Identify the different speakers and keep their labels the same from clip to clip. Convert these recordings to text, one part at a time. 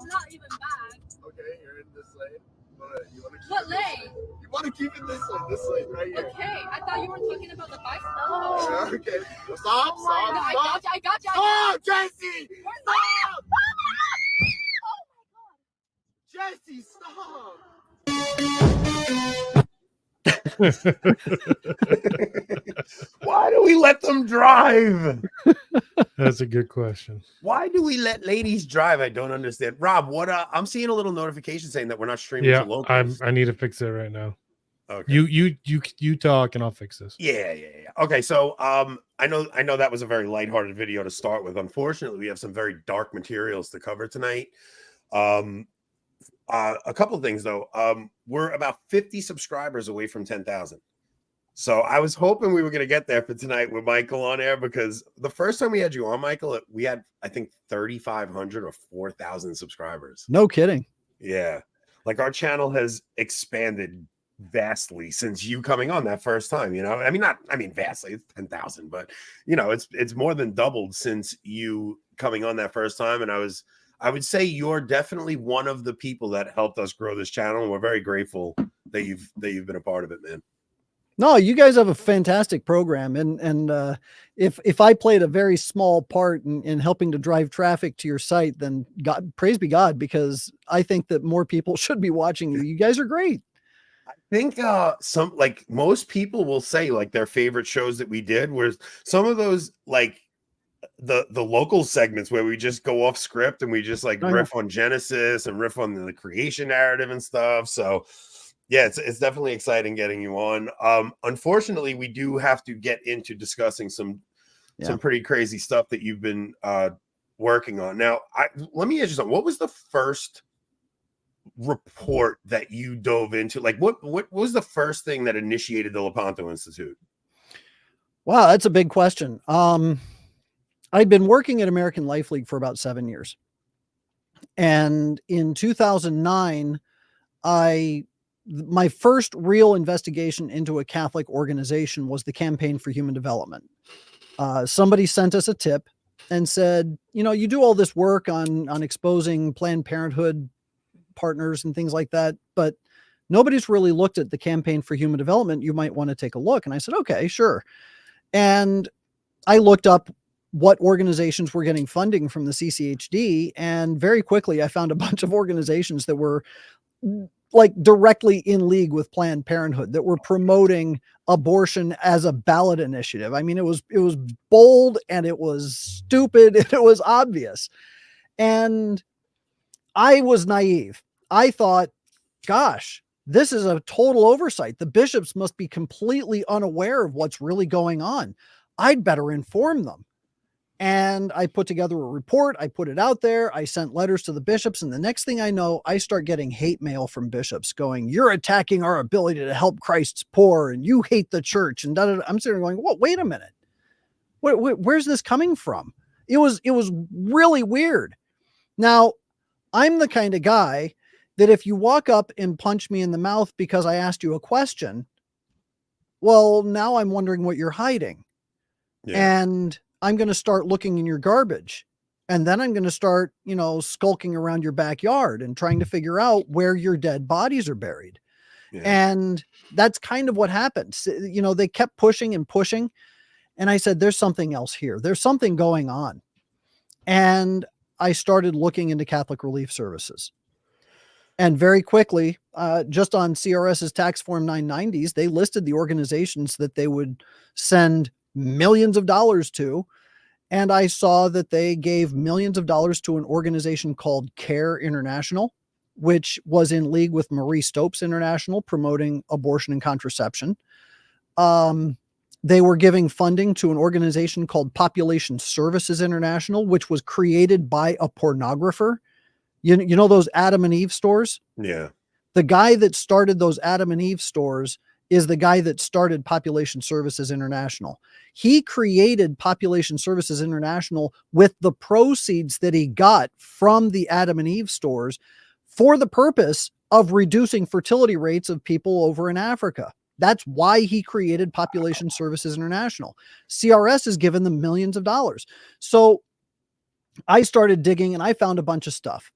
Speaker 1: not even bad.
Speaker 2: Okay, you're in this lane. You want to keep
Speaker 1: What lane?
Speaker 2: You want to keep it this lane right here.
Speaker 1: Okay, I thought you were talking about the bicycle.
Speaker 2: Oh. Okay, stop.
Speaker 1: No, I got you.
Speaker 2: Stop, Jesse! Stop! Jesse, stop!
Speaker 3: Why do we let them drive?
Speaker 4: That's a good question.
Speaker 3: Why do we let ladies drive? I don't understand. Rob, what? I'm seeing a little notification saying that we're not streaming to locals.
Speaker 4: I need to fix it right now.
Speaker 3: Okay.
Speaker 4: You talk and I'll fix this.
Speaker 3: Yeah. Okay, so I know that was a very lighthearted video to start with. Unfortunately, we have some very dark materials to cover tonight. A couple of things though. We're about 50 subscribers away from 10,000. So I was hoping we were going to get there for tonight with Michael on air, because the first time we had you on, Michael, we had, I think, 3,500 or 4,000 subscribers.
Speaker 5: No kidding.
Speaker 3: Yeah. Like our channel has expanded vastly since you coming on that first time, you know? I mean, vastly, it's 10,000, but you know, it's more than doubled since you coming on that first time. And I would say you're definitely one of the people that helped us grow this channel. And we're very grateful that you've been a part of it, man.
Speaker 5: No, you guys have a fantastic program. And if I played a very small part in helping to drive traffic to your site, then God, praise be God, because I think that more people should be watching you. You guys are great.
Speaker 3: I think most people will say like their favorite shows that we did were some of those, like the local segments where we just go off script and we just like riff on Genesis and riff on the creation narrative and stuff. So yeah, it's definitely exciting getting you on. Unfortunately, we do have to get into discussing some pretty crazy stuff that you've been working on. Now, let me ask you something. What was the first report that you dove into? Like, what was the first thing that initiated the Lepanto Institute?
Speaker 5: Wow, that's a big question. I'd been working at American Life League for about 7 years. And in 2009, my first real investigation into a Catholic organization was the Campaign for Human Development. Somebody sent us a tip and said, you know, you do all this work on exposing Planned Parenthood partners and things like that, but nobody's really looked at the Campaign for Human Development. You might want to take a look. And I said, okay, sure. And I looked up what organizations were getting funding from the CCHD. And very quickly, I found a bunch of organizations that were like directly in league with Planned Parenthood, that were promoting abortion as a ballot initiative. I mean, it was bold and it was stupid and it was obvious. And I was naive. I thought, gosh, this is a total oversight. The bishops must be completely unaware of what's really going on. I'd better inform them. And I put together a report. I put it out there. I sent letters to the bishops. And the next thing I know, I start getting hate mail from bishops going, you're attacking our ability to help Christ's poor and you hate the church. And I'm sitting there going, what? Wait a minute. Where's this coming from? It was really weird. Now, I'm the kind of guy that if you walk up and punch me in the mouth because I asked you a question, well, now I'm wondering what you're hiding. Yeah. And I'm going to start looking in your garbage. And then I'm going to start, skulking around your backyard and trying to figure out where your dead bodies are buried. Yeah. And that's kind of what happened. They kept pushing and pushing. And I said, there's something else here. There's something going on. And I started looking into Catholic Relief Services. And very quickly, just on CRS's tax form 990s, they listed the organizations that they would send millions of dollars to. And I saw that they gave millions of dollars to an organization called CARE International, which was in league with Marie Stopes International, promoting abortion and contraception. They were giving funding to an organization called Population Services International, which was created by a pornographer. You know those Adam and Eve stores?
Speaker 3: Yeah.
Speaker 5: The guy that started those Adam and Eve stores is the guy that started Population Services International. He created Population Services International with the proceeds that he got from the Adam and Eve stores for the purpose of reducing fertility rates of people over in Africa. That's why he created Population Services International. CRS has given them millions of dollars. So I started digging and I found a bunch of stuff.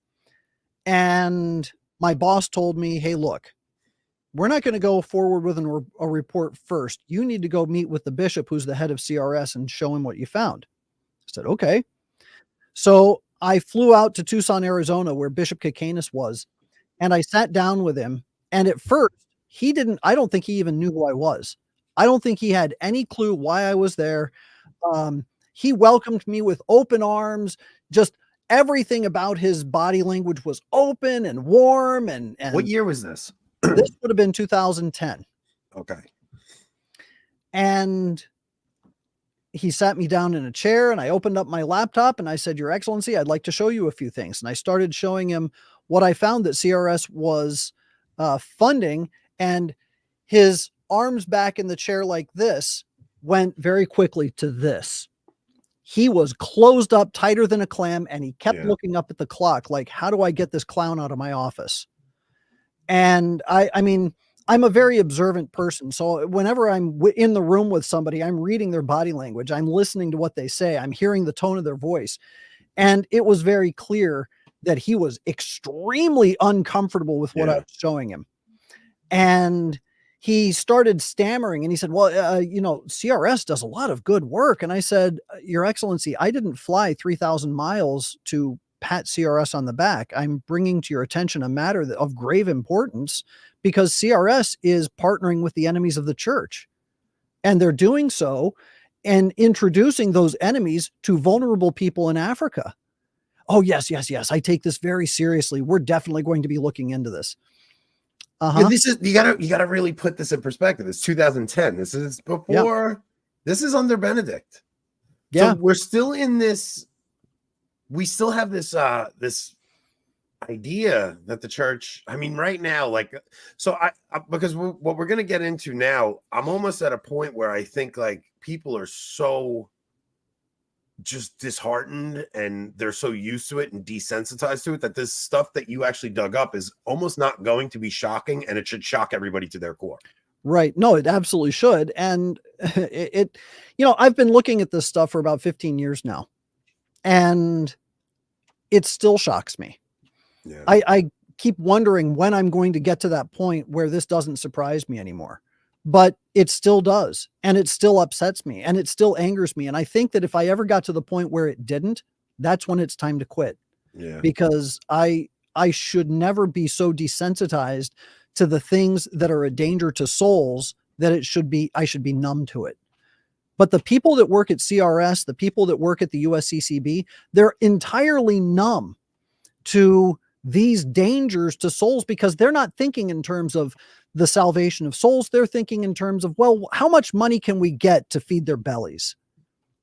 Speaker 5: And my boss told me, hey, look, we're not going to go forward with a report first. You need to go meet with the bishop, who's the head of CRS, and show him what you found. I said, okay. So I flew out to Tucson, Arizona, where Bishop Kikanis was, and I sat down with him. And at first, I don't think he even knew who I was. I don't think he had any clue why I was there. He welcomed me with open arms. Just everything about his body language was open and warm. And
Speaker 3: What year was this?
Speaker 5: this would have been 2010.
Speaker 3: Okay.
Speaker 5: And he sat me down in a chair, and I opened up my laptop and I said, Your Excellency, I'd like to show you a few things. And I started showing him what I found that CRS was funding, and his arms back in the chair like this went very quickly to this. He was closed up tighter than a clam, and he kept looking up at the clock like, how do I get this clown out of my office? And I mean, I'm a very observant person. So whenever I'm in the room with somebody, I'm reading their body language. I'm listening to what they say. I'm hearing the tone of their voice. And it was very clear that he was extremely uncomfortable with what I was showing him. And he started stammering, and he said, well, CRS does a lot of good work. And I said, Your Excellency, I didn't fly 3,000 miles to pat CRS on the back. I'm bringing to your attention a matter of grave importance, because CRS is partnering with the enemies of the church, and they're doing so and introducing those enemies to vulnerable people in Africa. Oh, yes. I take this very seriously. We're definitely going to be looking into this.
Speaker 3: Yeah, this is you gotta really put this in perspective. It's 2010. This is before. This is under Benedict.
Speaker 5: Yeah,
Speaker 3: so we're still in this. We still have this this idea that the church. I mean, right now, like, so I because what we're gonna get into now, I'm almost at a point where I think like people are so just disheartened, and they're so used to it and desensitized to it, that this stuff that you actually dug up is almost not going to be shocking, and it should shock everybody to their core.
Speaker 5: Right. No, it absolutely should. And I've been looking at this stuff for about 15 years now, and it still shocks me.
Speaker 3: Yeah.
Speaker 5: I keep wondering when I'm going to get to that point where this doesn't surprise me anymore, but it still does. And it still upsets me, and it still angers me. And I think that if I ever got to the point where it didn't, that's when it's time to quit.
Speaker 3: Yeah.
Speaker 5: Because I should never be so desensitized to the things that are a danger to souls that I should be numb to it. But the people that work at CRS, the people that work at the USCCB, they're entirely numb to these dangers to souls, because they're not thinking in terms of the salvation of souls. They're thinking in terms of, well, how much money can we get to feed their bellies?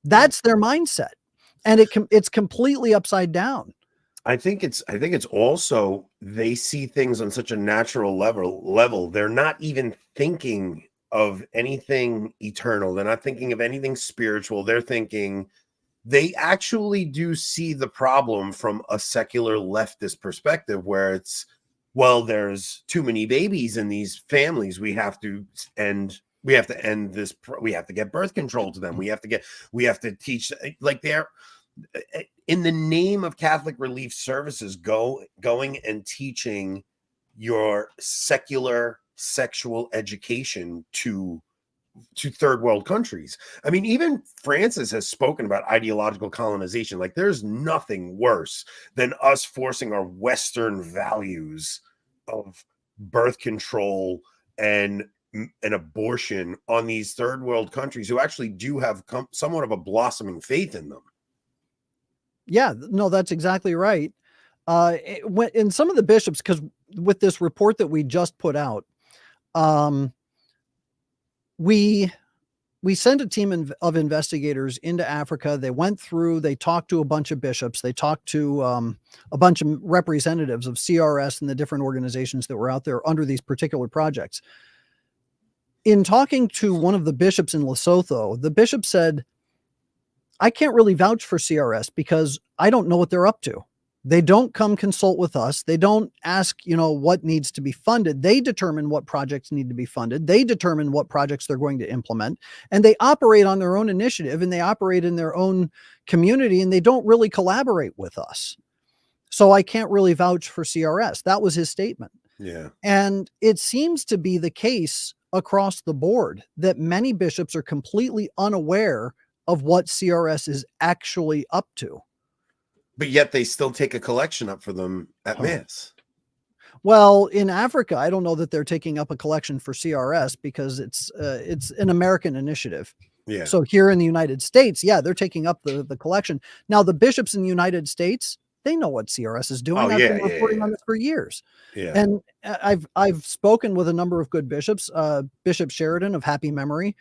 Speaker 5: That's their mindset. And it's completely upside down.
Speaker 3: I think it's also, they see things on such a natural level. They're not even thinking of anything eternal. They're not thinking of anything spiritual. They actually do see the problem from a secular leftist perspective, where it's, well, there's too many babies in these families. We have to end this. We have to get birth control to them. We have to teach, like, they're in the name of Catholic Relief Services, going and teaching your secular sexual education to third world countries. I mean, even Francis has spoken about ideological colonization. Like, there's nothing worse than us forcing our Western values of birth control and abortion on these third world countries who actually do have somewhat of a blossoming faith in them.
Speaker 5: Yeah, no, that's exactly right. In some of the bishops, because with this report that we just put out, we sent a team of investigators into Africa. They went through, they talked to a bunch of bishops. They talked to a bunch of representatives of CRS and the different organizations that were out there under these particular projects. In talking to one of the bishops in Lesotho, the bishop said, I can't really vouch for CRS because I don't know what they're up to. They don't come consult with us. They don't ask, what needs to be funded. They determine what projects need to be funded. They determine what projects they're going to implement, and they operate on their own initiative, and they operate in their own community, and they don't really collaborate with us. So I can't really vouch for CRS. That was his statement.
Speaker 3: Yeah.
Speaker 5: And it seems to be the case across the board that many bishops are completely unaware of what CRS is actually up to.
Speaker 3: But yet they still take a collection up for them at Mass.
Speaker 5: Well, in Africa, I don't know that they're taking up a collection for CRS because it's an American initiative.
Speaker 3: Yeah.
Speaker 5: So here in the United States, yeah, they're taking up the collection. Now, the bishops in the United States, they know what CRS is doing.
Speaker 3: Oh,
Speaker 5: I've
Speaker 3: yeah,
Speaker 5: been
Speaker 3: yeah,
Speaker 5: reporting
Speaker 3: yeah.
Speaker 5: on this for years.
Speaker 3: Yeah.
Speaker 5: And I've spoken with a number of good bishops. Bishop Sheridan of happy memory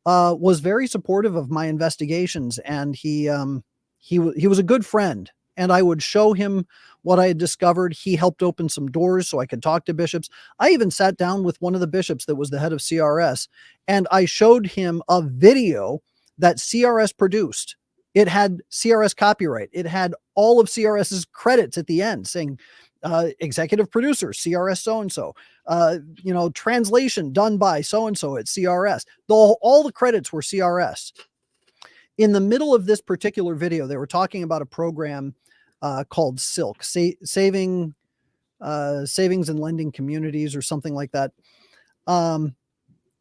Speaker 5: was very supportive of my investigations, and he was a good friend. And I would show him what I had discovered. He helped open some doors so I could talk to bishops. I even sat down with one of the bishops that was the head of CRS, and I showed him a video that CRS produced. It had CRS copyright. It had all of CRS's credits at the end saying, executive producer, CRS so-and-so, translation done by so-and-so at CRS. All the credits were CRS. In the middle of this particular video, they were talking about a program called SILK, Savings and Lending Communities or something like that.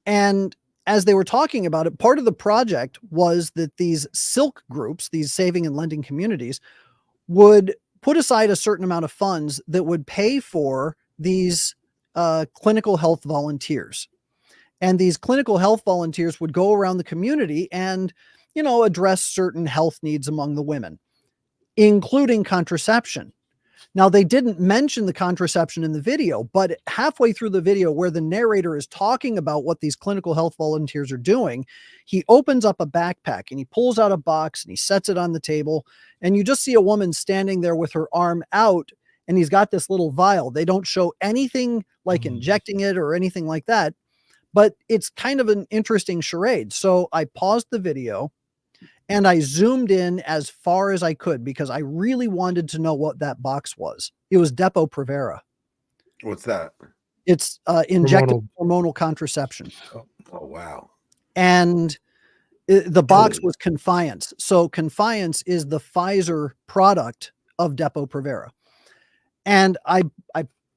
Speaker 5: And as they were talking about it, part of the project was that these SILK groups, these saving and lending communities, would put aside a certain amount of funds that would pay for these clinical health volunteers. And these clinical health volunteers would go around the community and, address certain health needs among the women, including contraception. Now, they didn't mention the contraception in the video, but halfway through the video where the narrator is talking about what these clinical health volunteers are doing, he opens up a backpack and he pulls out a box and he sets it on the table. And you just see a woman standing there with her arm out, and he's got this little vial. They don't show anything like injecting it or anything like that, but it's kind of an interesting charade. So I paused the video and I zoomed in as far as I could because I really wanted to know what that box was. It was Depo-Provera.
Speaker 3: What's that?
Speaker 5: It's injected hormonal contraception.
Speaker 3: Oh, wow.
Speaker 5: And the box was Confiance. So Confiance is the Pfizer product of Depo-Provera. And I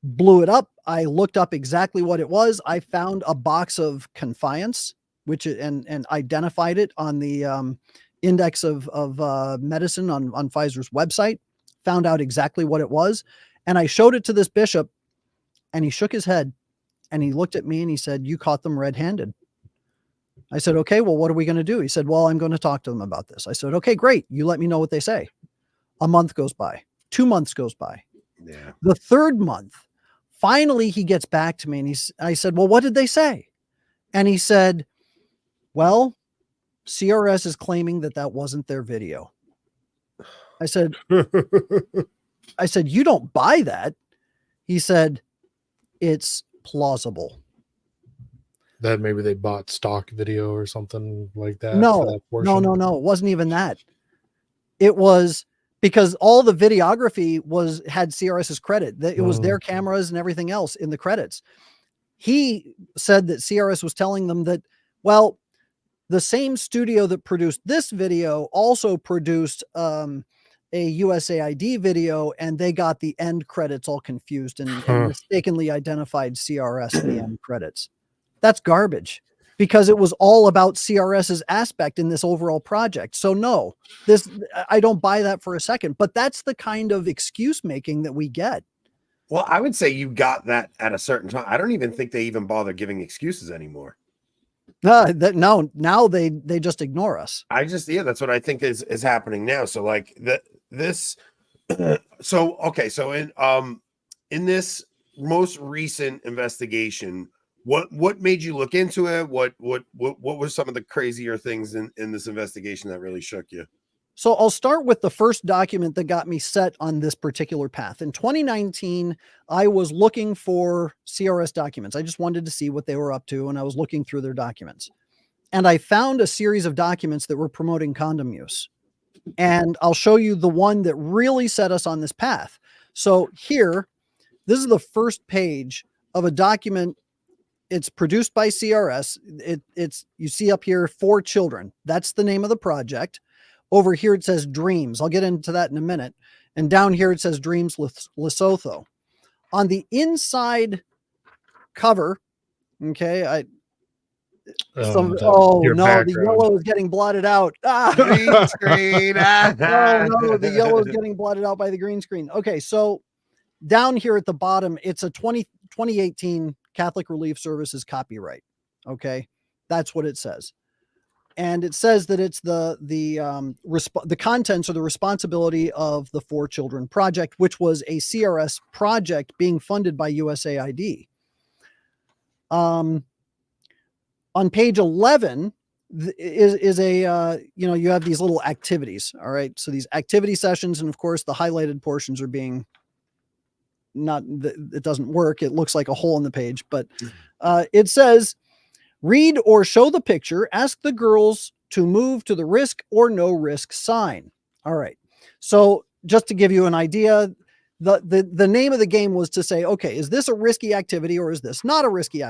Speaker 5: blew it up. I looked up exactly what it was. I found a box of Confiance, and identified it on the index of medicine on Pfizer's website, found out exactly what it was. And I showed it to this bishop, and he shook his head and he looked at me and he said, "You caught them red-handed." I said, "Okay, well, what are we going to do?" He said, "Well, I'm going to talk to them about this." I said, "Okay, great. You let me know what they say." A month goes by, 2 months goes by.
Speaker 3: Yeah.
Speaker 5: The third month, finally he gets back to me and I said, "Well, what did they say?" And he said, "Well, CRS is claiming that wasn't their video." I said, "You don't buy that." He said, "It's plausible."
Speaker 4: That maybe they bought stock video or something like that.
Speaker 5: No,
Speaker 4: for that portion.
Speaker 5: no. It wasn't even that. It was because all the videography had CRS's credit. It was their cameras and everything else in the credits. He said that CRS was telling them that, well, the same studio that produced this video also produced a USAID video, and they got the end credits all confused and mistakenly identified CRS in the end credits. That's garbage because it was all about CRS's aspect in this overall project. So no, I don't buy that for a second, but that's the kind of excuse making that we get.
Speaker 3: Well, I would say you got that at a certain time. I don't even think they even bother giving excuses anymore.
Speaker 5: No, now they just ignore us.
Speaker 3: That's what I think is happening now. So like so in this most recent investigation, what made you look into it? What were some of the crazier things in this investigation that really shook you?
Speaker 5: So I'll start with the first document that got me set on this particular path. In 2019, I was looking for CRS documents. I just wanted to see what they were up to, and I was looking through their documents. And I found a series of documents that were promoting condom use. And I'll show you the one that really set us on this path. So here, this is the first page of a document. It's produced by CRS. You see up here, 4 children. That's the name of the project. Over here, it says dreams. I'll get into that in a minute. And down here it says Dreams Lesotho. On the inside cover, okay,
Speaker 4: your
Speaker 5: no,
Speaker 4: background.
Speaker 5: the yellow is getting blotted out.
Speaker 3: Green screen.
Speaker 5: Oh no, the yellow is getting blotted out by the green screen. Okay, so down here at the bottom, it's a 2018 Catholic Relief Services copyright. Okay, that's what it says. And it says that it's the contents are the responsibility of the 4 Children Project, which was a CRS project being funded by USAID. On page 11 is a you have these little activities. All right, so these activity sessions, and of course the highlighted portions are being it doesn't work. It looks like a hole in the page, but it says, read or show the picture, ask the girls to move to the risk or no risk sign. All right. So just to give you an idea, the name of the game was to say, okay, is this a risky activity or is this not a risky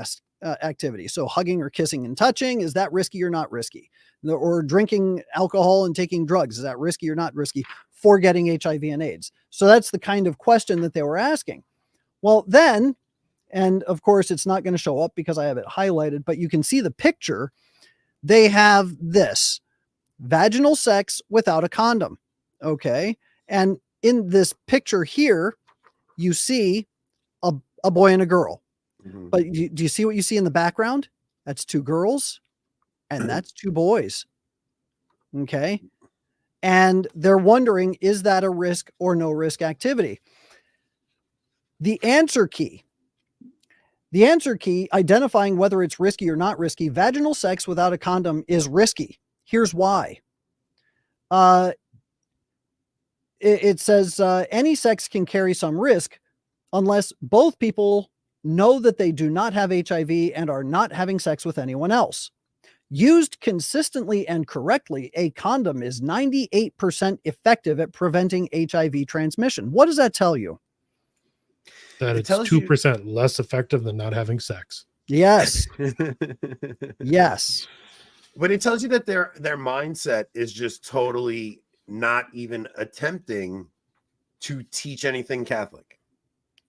Speaker 5: activity? So hugging or kissing and touching, is that risky or not risky? Or drinking alcohol and taking drugs, is that risky or not risky for getting HIV and AIDS? So that's the kind of question that they were asking. Well, then, and of course it's not going to show up because I have it highlighted, but you can see the picture. They have this: vaginal sex without a condom. Okay. And in this picture here, you see a boy and a girl.
Speaker 3: Mm-hmm.
Speaker 5: But do you see what you see in the background? That's 2 girls and that's 2 boys. Okay. And they're wondering, is that a risk or no risk activity? The answer key identifying whether it's risky or not risky, vaginal sex without a condom is risky. Here's why. It says any sex can carry some risk unless both people know that they do not have HIV and are not having sex with anyone else. Used consistently and correctly, a condom is 98% effective at preventing HIV transmission. What does that tell you?
Speaker 4: That it's 2% less effective than not having sex.
Speaker 5: Yes. Yes.
Speaker 3: But it tells you that their mindset is just totally not even attempting to teach anything Catholic.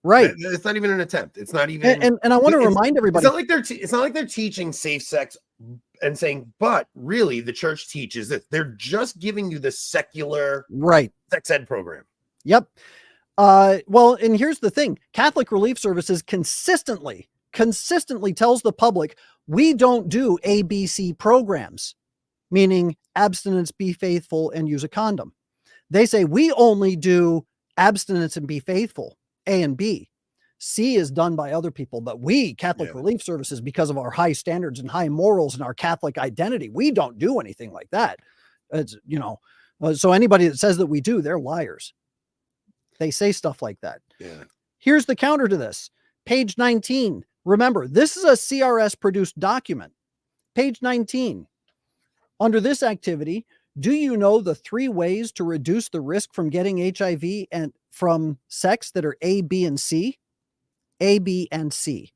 Speaker 5: Right.
Speaker 3: It's not even an attempt. It's not even.
Speaker 5: And I want to remind everybody.
Speaker 3: It's not like they're teaching safe sex and saying, but really the church teaches this. They're just giving you the secular sex ed program.
Speaker 5: Yep. Well, and here's the thing: Catholic Relief Services consistently tells the public, we don't do ABC programs, meaning abstinence, be faithful, and use a condom. They say we only do abstinence and be faithful, A and B. C is done by other people, but we, Catholic Relief Services, because of our high standards and high morals and our Catholic identity, we don't do anything like that. It's, so anybody that says that we do, they're liars. They say stuff like that.
Speaker 3: Yeah.
Speaker 5: Here's the counter to this. Page 19. Remember, this is a CRS produced document. Page 19. Under this activity, do you know the 3 ways to reduce the risk from getting HIV and from sex that are A, B, and C? A, B, and C.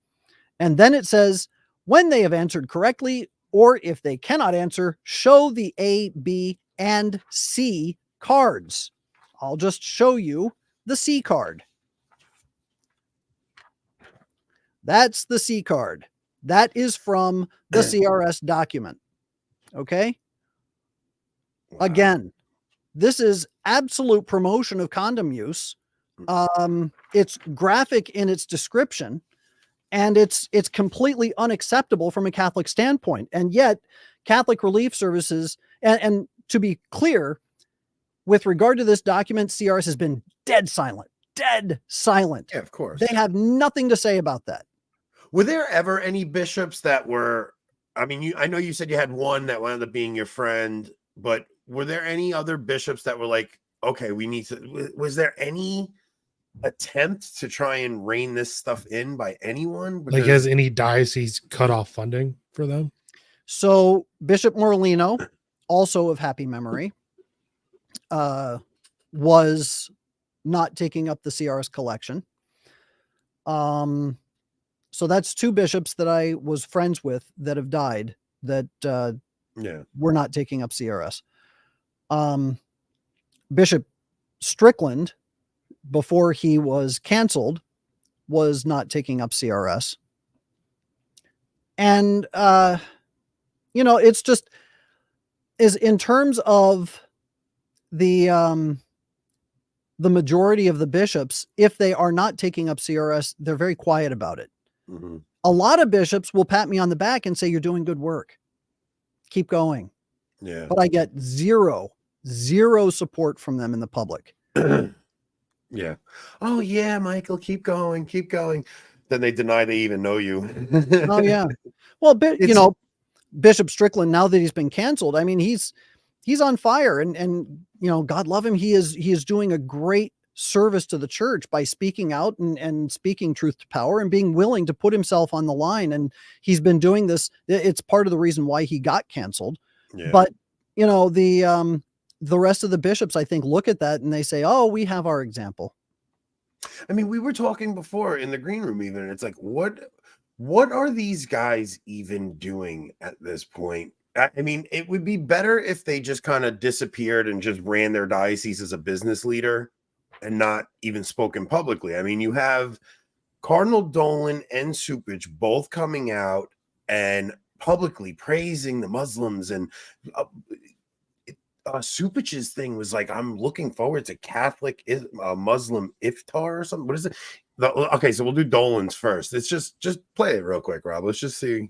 Speaker 5: And then it says, when they have answered correctly, or if they cannot answer, show the A, B, and C cards. I'll just show you the C card. That's the C card. That is from the CRS document. Okay. Wow. Again, this is absolute promotion of condom use. It's graphic in its description, and it's completely unacceptable from a Catholic standpoint. And yet Catholic Relief Services, and to be clear, with regard to this document, CRS has been dead silent. Yeah,
Speaker 3: of course.
Speaker 5: They have nothing to say about that.
Speaker 3: Were there ever any bishops that were, I mean, I know you said you had one that wound up being your friend, but were there any other bishops that were like, okay, we need to, was there any attempt to try and rein this stuff in by anyone?
Speaker 4: Because, like, has any diocese cut off funding for them?
Speaker 5: So Bishop Morlino, also of happy memory, was not taking up the CRS collection. So that's 2 bishops that I was friends with that have died that were not taking up CRS. Bishop Strickland before he was canceled, was not taking up CRS. And, it's just is in terms of the majority of the bishops, if they are not taking up CRS, they're very quiet about it.
Speaker 3: Mhm.
Speaker 5: A lot of bishops will pat me on the back and say, you're doing good work. Keep going.
Speaker 3: Yeah.
Speaker 5: But I get zero support from them in the public.
Speaker 3: Yeah. Oh yeah, Michael, keep going, keep going. Then they deny they even know you.
Speaker 5: Oh yeah. Well,
Speaker 3: It's-
Speaker 5: Bishop Strickland, now that he's been canceled, I mean, he's on fire, and God love him. He is doing a great service to the church by speaking out and speaking truth to power and being willing to put himself on the line. And he's been doing this. It's part of the reason why he got canceled.
Speaker 3: Yeah.
Speaker 5: But the rest of the bishops, I think, look at that and they say, oh, we have our example.
Speaker 3: I mean, we were talking before in the green room, even, and it's like, what are these guys even doing at this point? I mean, it would be better if they just kind of disappeared and just ran their diocese as a business leader and not even spoken publicly. I mean, you have Cardinal Dolan and Supich both coming out and publicly praising the Muslims, and Supich's thing was like, I'm looking forward to Catholic Muslim iftar or something. What is it? Okay, so we'll do Dolan's first. It's just play it real quick, Rob. Let's just see.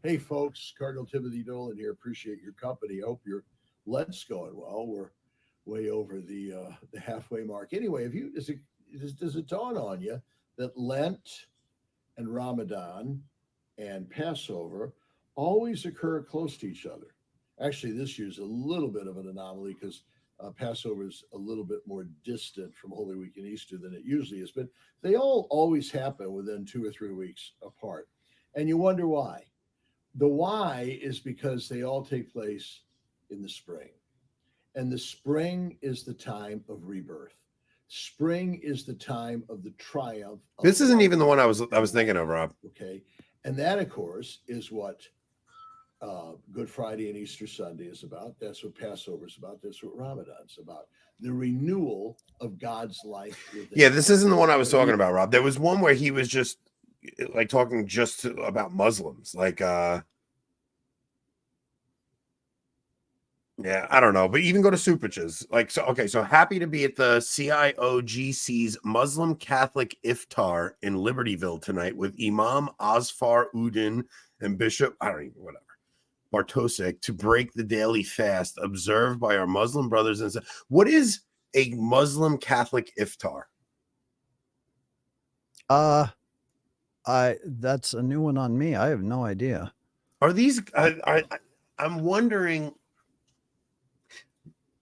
Speaker 6: Hey folks, Cardinal Timothy Dolan here. Appreciate your company. Hope your Lent's going well. We're way over the halfway mark. Anyway, does it dawn on you that Lent and Ramadan and Passover always occur close to each other? Actually, this year's a little bit of an anomaly because Passover is a little bit more distant from Holy Week and Easter than it usually is, but they all always happen within 2 or 3 weeks apart. And you wonder why. The why is because they all take place in the spring. And the spring is the time of rebirth. Spring is the time of the triumph.
Speaker 3: This isn't even the one I was thinking of, Rob.
Speaker 6: Okay. And that, of course, is what Good Friday and Easter Sunday is about. That's what Passover is about. That's what Ramadan's about. The renewal of God's life.
Speaker 3: Yeah, this isn't the one I was talking about, Rob. There was one where he was just like talking just about Muslims, like yeah, I don't know, but even go to Supich's, like, so okay, so happy to be at the CIOGC's Muslim Catholic Iftar in Libertyville tonight with Imam Asfar Udin and Bishop whatever Bartosek to break the daily fast observed by our Muslim brothers and sisters. What is a Muslim Catholic Iftar?
Speaker 5: That's a new one on me. I have no idea.
Speaker 3: Are these? I'm wondering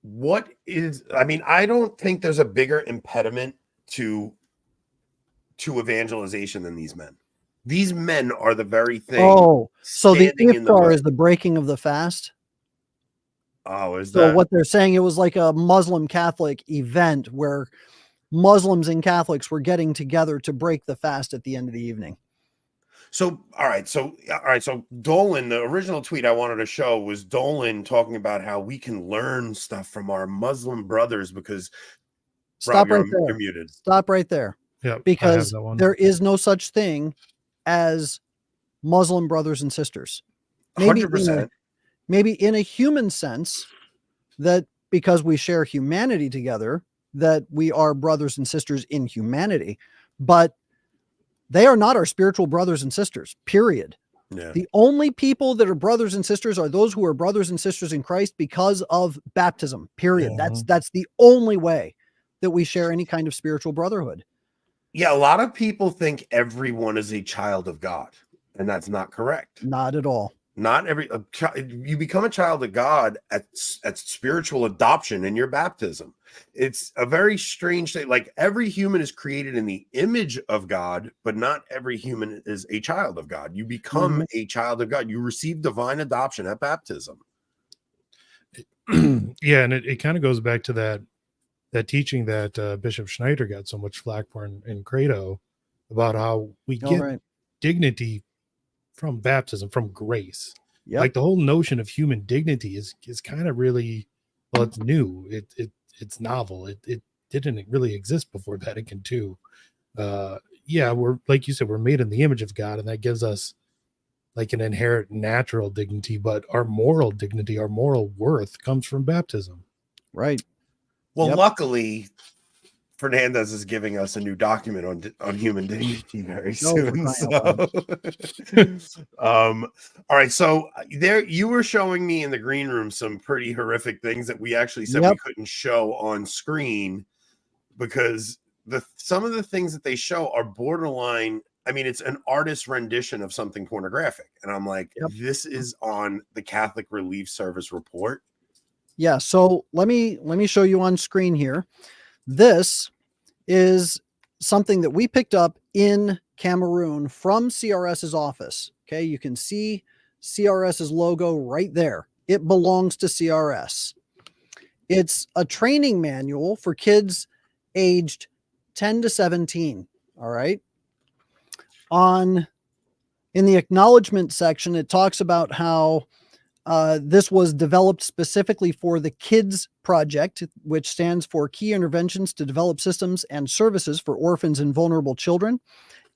Speaker 3: what is. I mean, I don't think there's a bigger impediment to evangelization than these men. These men are the very thing.
Speaker 5: Oh, so the iftar
Speaker 3: way.
Speaker 5: is the breaking of the fast.
Speaker 3: Oh, is
Speaker 5: so
Speaker 3: that
Speaker 5: what they're saying? It was like a Muslim Catholic event where Muslims and Catholics were getting together to break the fast at the end of the evening.
Speaker 3: So, all right. So Dolan, the original tweet I wanted to show was Dolan talking about how we can learn stuff from our Muslim brothers because
Speaker 5: Stop
Speaker 3: Rob,
Speaker 5: right there.
Speaker 3: you're muted.
Speaker 5: Stop right there.
Speaker 4: Yeah,
Speaker 5: because there is no such thing as Muslim brothers and sisters.
Speaker 3: 100%.
Speaker 5: Maybe in a human sense, that because we share humanity together, that we are brothers and sisters in humanity, but they are not our spiritual brothers and sisters, period.
Speaker 3: Yeah.
Speaker 5: The only people that are brothers and sisters are those who are brothers and sisters in Christ because of baptism, period.
Speaker 4: Yeah.
Speaker 5: That's the only way that we share any kind of spiritual brotherhood.
Speaker 3: Yeah, a lot of people think everyone is a child of God, and that's not correct.
Speaker 5: Not at all.
Speaker 3: Not every you become a child of God at spiritual adoption in your baptism. It's a very strange thing. Like every human is created in the image of God, but not every human is a child of God. You become a child of God. You receive divine adoption at baptism.
Speaker 4: Yeah, and it kind of goes back to that teaching that Bishop Schneider got so much flack for in Credo about how we get dignity from baptism, from grace.
Speaker 5: Yep.
Speaker 4: Like the whole notion of human dignity is kind of really well, it's new. It's novel. It didn't really exist before Vatican II. Yeah, we're, like you said, we're made in the image of God, and that gives us like an inherent natural dignity, but our moral dignity, our moral worth comes from baptism.
Speaker 5: Right.
Speaker 3: Well,
Speaker 5: Yep.
Speaker 3: luckily, Fernandez is giving us a new document on human dignity very soon. All right. So there, you were showing me in the green room some pretty horrific things that we actually said we couldn't show on screen because some of the things that they show are borderline. I mean, it's an artist's rendition of something pornographic, and I'm like, this is on the Catholic Relief Service report.
Speaker 5: Yeah. So let me show you on screen here. This is something that we picked up in Cameroon from CRS's office. Okay, you can see CRS's logo right there. It belongs to CRS. It's a training manual for kids aged 10 to 17. All right. In the acknowledgement section, it talks about how this was developed specifically for the KIDS project, which stands for Key Interventions to Develop Systems and Services for Orphans and Vulnerable Children.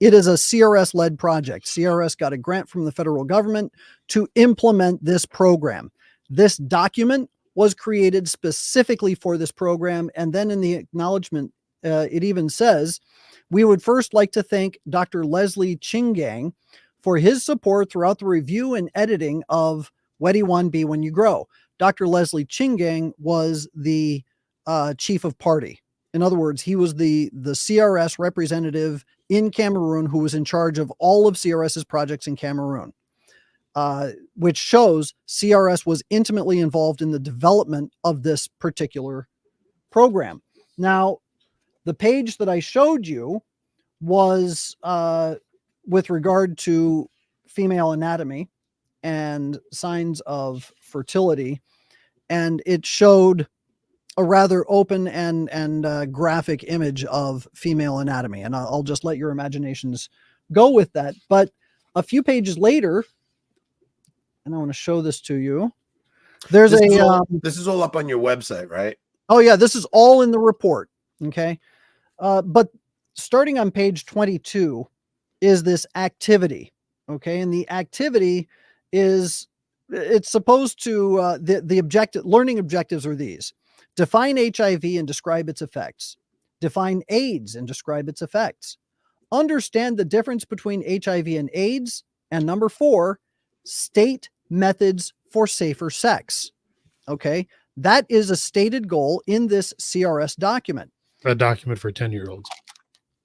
Speaker 5: It is a CRS-led project. CRS got a grant from the federal government to implement this program. This document was created specifically for this program. And then in the acknowledgement, it even says, we would first like to thank Dr. Leslie Chingang for his support throughout the review and editing of Wedi 1B When You Grow. Dr. Leslie Chingang was the chief of party. In other words, he was the CRS representative in Cameroon who was in charge of all of CRS's projects in Cameroon, which shows CRS was intimately involved in the development of this particular program. Now, the page that I showed you was with regard to female anatomy and signs of fertility, and it showed a rather open and graphic image of female anatomy, and I'll just let your imaginations go with that. But a few pages later, and I want to show this to you, there's
Speaker 3: this is all up on your website, right?
Speaker 5: Oh yeah, this is all in the report. Okay, but starting on page 22 is this activity. Okay, and the activity is, it's supposed to, the learning objectives are these: define HIV and describe its effects, define AIDS and describe its effects, understand the difference between HIV and AIDS, and number 4, state methods for safer sex. Okay, that is a stated goal in this CRS document.
Speaker 4: A document for 10-year-olds.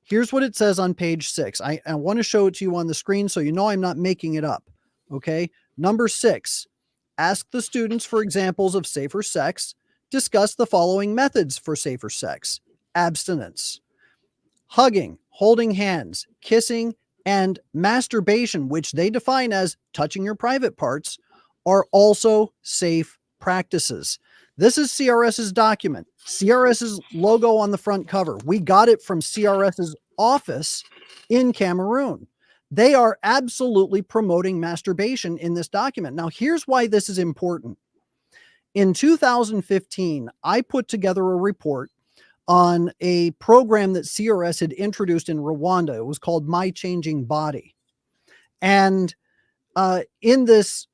Speaker 5: Here's what it says on page 6. I want to show it to you on the screen so you know I'm not making it up. Okay. Number 6, ask the students for examples of safer sex. Discuss the following methods for safer sex: abstinence, hugging, holding hands, kissing, and masturbation, which they define as touching your private parts, are also safe practices. This is CRS's document. CRS's logo on the front cover. We got it from CRS's office in Cameroon. They are absolutely promoting masturbation in this document. Now, here's why this is important. In 2015, I put together a report on a program that CRS had introduced in Rwanda. It was called My Changing Body. And in this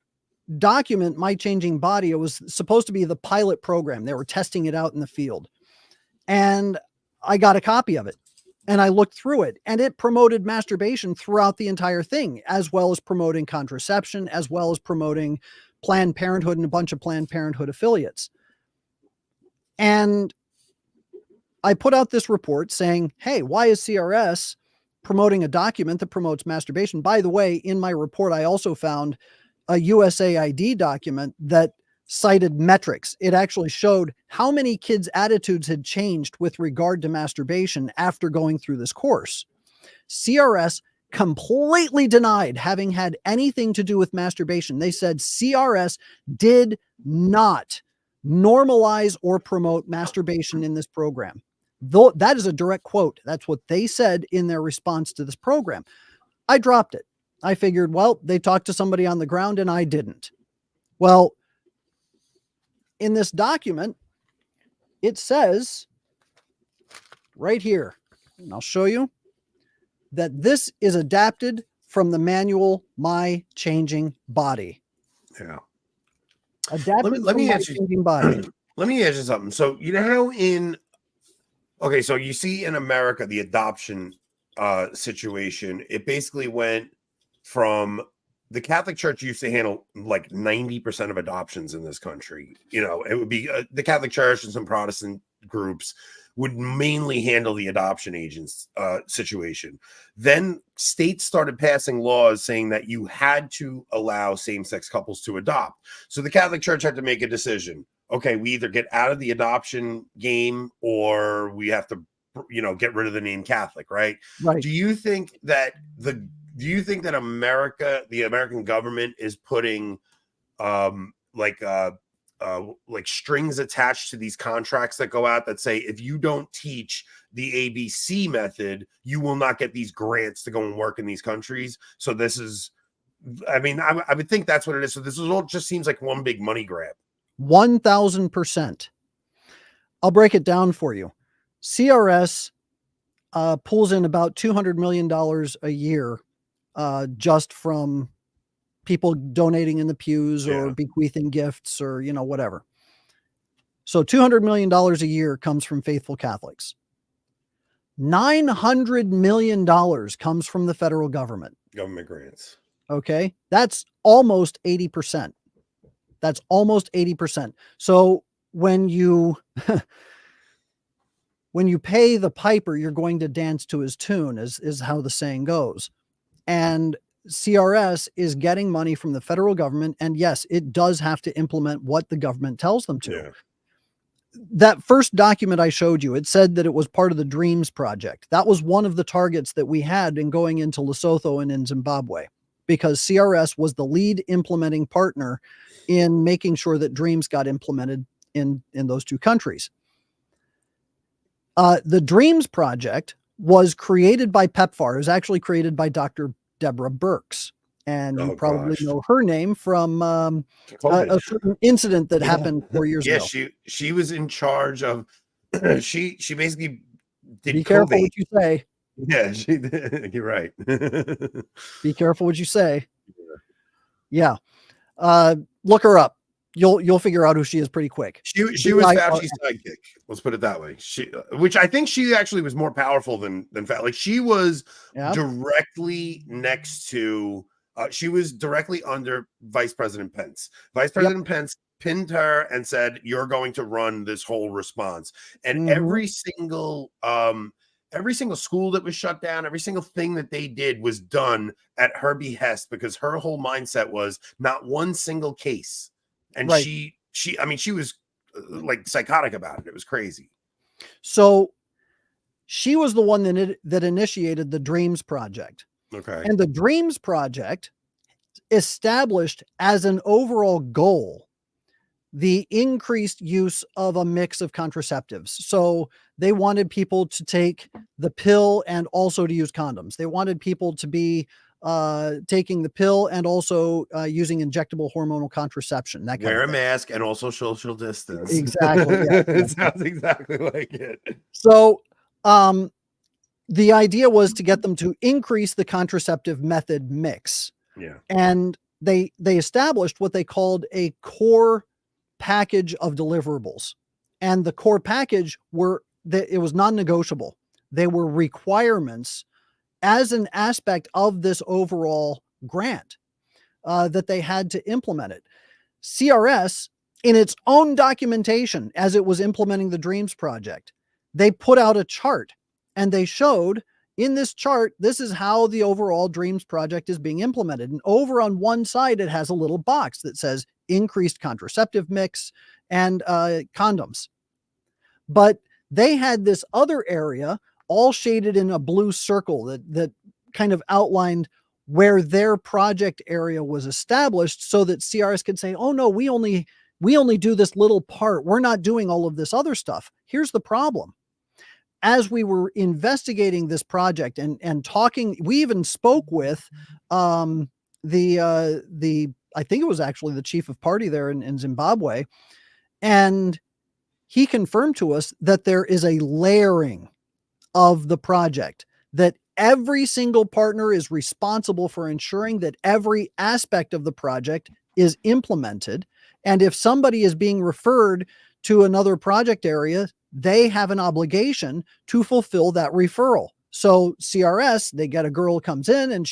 Speaker 5: document, My Changing Body, it was supposed to be the pilot program. They were testing it out in the field. And I got a copy of it and I looked through it, and it promoted masturbation throughout the entire thing, as well as promoting contraception, as well as promoting Planned Parenthood and a bunch of Planned Parenthood affiliates. And I put out this report saying, hey, why is CRS promoting a document that promotes masturbation? By the way, in my report, I also found a USAID document that cited metrics. It actually showed how many kids' attitudes had changed with regard to masturbation after going through this course. CRS completely denied having had anything to do with masturbation. They said CRS did not normalize or promote masturbation in this program. Though that is a direct quote. That's what they said in their response to this program. I dropped it. I figured, well, they talked to somebody on the ground and I didn't. Well, in this document, it says right here, and I'll show you that this is adapted from the manual, My Changing Body.
Speaker 3: Yeah.
Speaker 5: Adapted
Speaker 3: Let
Speaker 5: from
Speaker 3: me
Speaker 5: My
Speaker 3: ask you.
Speaker 5: Changing Body.
Speaker 3: Let me ask you something. So you know how okay, so you see in America the adoption situation, it basically went from the Catholic Church used to handle like 90% of adoptions in this country. You know, it would be the Catholic Church and some Protestant groups would mainly handle the adoption agents situation. Then states started passing laws saying that you had to allow same-sex couples to adopt. So the Catholic Church had to make a decision. Okay, we either get out of the adoption game or we have to, you know, get rid of the name Catholic, right?
Speaker 5: Right.
Speaker 3: Do you think that America, the American government, is putting like strings attached to these contracts that go out that say if you don't teach the ABC method, you will not get these grants to go and work in these countries? So this is, I mean, I would think that's what it is. So this is all just seems like one big money grab.
Speaker 5: 1,000%. I'll break it down for you. CRS pulls in about $200 million a year just from people donating in the pews or bequeathing gifts or, you know, whatever. So $200 million a year comes from faithful Catholics. $900 million comes from the federal government.
Speaker 3: Government grants.
Speaker 5: Okay. That's almost 80%. That's almost 80%. So when you when you pay the piper, you're going to dance to his tune, is how the saying goes. And CRS is getting money from the federal government. And yes, it does have to implement what the government tells them to.
Speaker 3: Yeah.
Speaker 5: That first document I showed you, it said that it was part of the Dreams Project. That was one of the targets that we had in going into Lesotho and in Zimbabwe, because CRS was the lead implementing partner in making sure that Dreams got implemented in those two countries. The Dreams Project was created by PEPFAR. It was actually created by Dr. Deborah Birx. And you probably know her name from a certain incident that happened 4 years ago.
Speaker 3: Yeah, she was in charge of, she basically did
Speaker 5: Be careful
Speaker 3: COVID.
Speaker 5: what you say.
Speaker 3: Yeah, she did. You're right.
Speaker 5: Be careful what you say. Yeah. Look her up. You'll figure out who she is pretty quick.
Speaker 3: She was Fauci's sidekick. Let's put it that way. Which I think she actually was more powerful than Fauci. Like she was directly next to. She was directly under Vice President Pence. Vice President Pence pinned her and said, "You're going to run this whole response." And every single school that was shut down, every single thing that they did was done at her behest, because her whole mindset was not one single case. And she was like psychotic about it. It was crazy.
Speaker 5: So she was the one that initiated the Dreams Project.
Speaker 3: Okay.
Speaker 5: And the Dreams Project established as an overall goal the increased use of a mix of contraceptives. So they wanted people to take the pill and also to use condoms. They wanted people to be taking the pill and also using injectable hormonal contraception. That kind
Speaker 3: Wear
Speaker 5: of
Speaker 3: a mask and also social distance.
Speaker 5: Exactly. Yeah.
Speaker 3: It sounds exactly like it.
Speaker 5: So the idea was to get them to increase the contraceptive method mix.
Speaker 3: Yeah.
Speaker 5: And they established what they called a core package of deliverables. And the core package it was non-negotiable. They were requirements as an aspect of this overall grant that they had to implement it. CRS, in its own documentation, as it was implementing the Dreams Project, they put out a chart and they showed in this chart, this is how the overall Dreams Project is being implemented. And over on one side, it has a little box that says increased contraceptive mix and condoms. But they had this other area all shaded in a blue circle that kind of outlined where their project area was established, so that CRS could say, oh no, we only do this little part. We're not doing all of this other stuff. Here's the problem. As we were investigating this project and talking, we even spoke with I think it was actually the chief of party there in Zimbabwe. And he confirmed to us that there is a layering of the project, that every single partner is responsible for ensuring that every aspect of the project is implemented. And if somebody is being referred to another project area, they have an obligation to fulfill that referral. So CRS, they get a girl who comes in and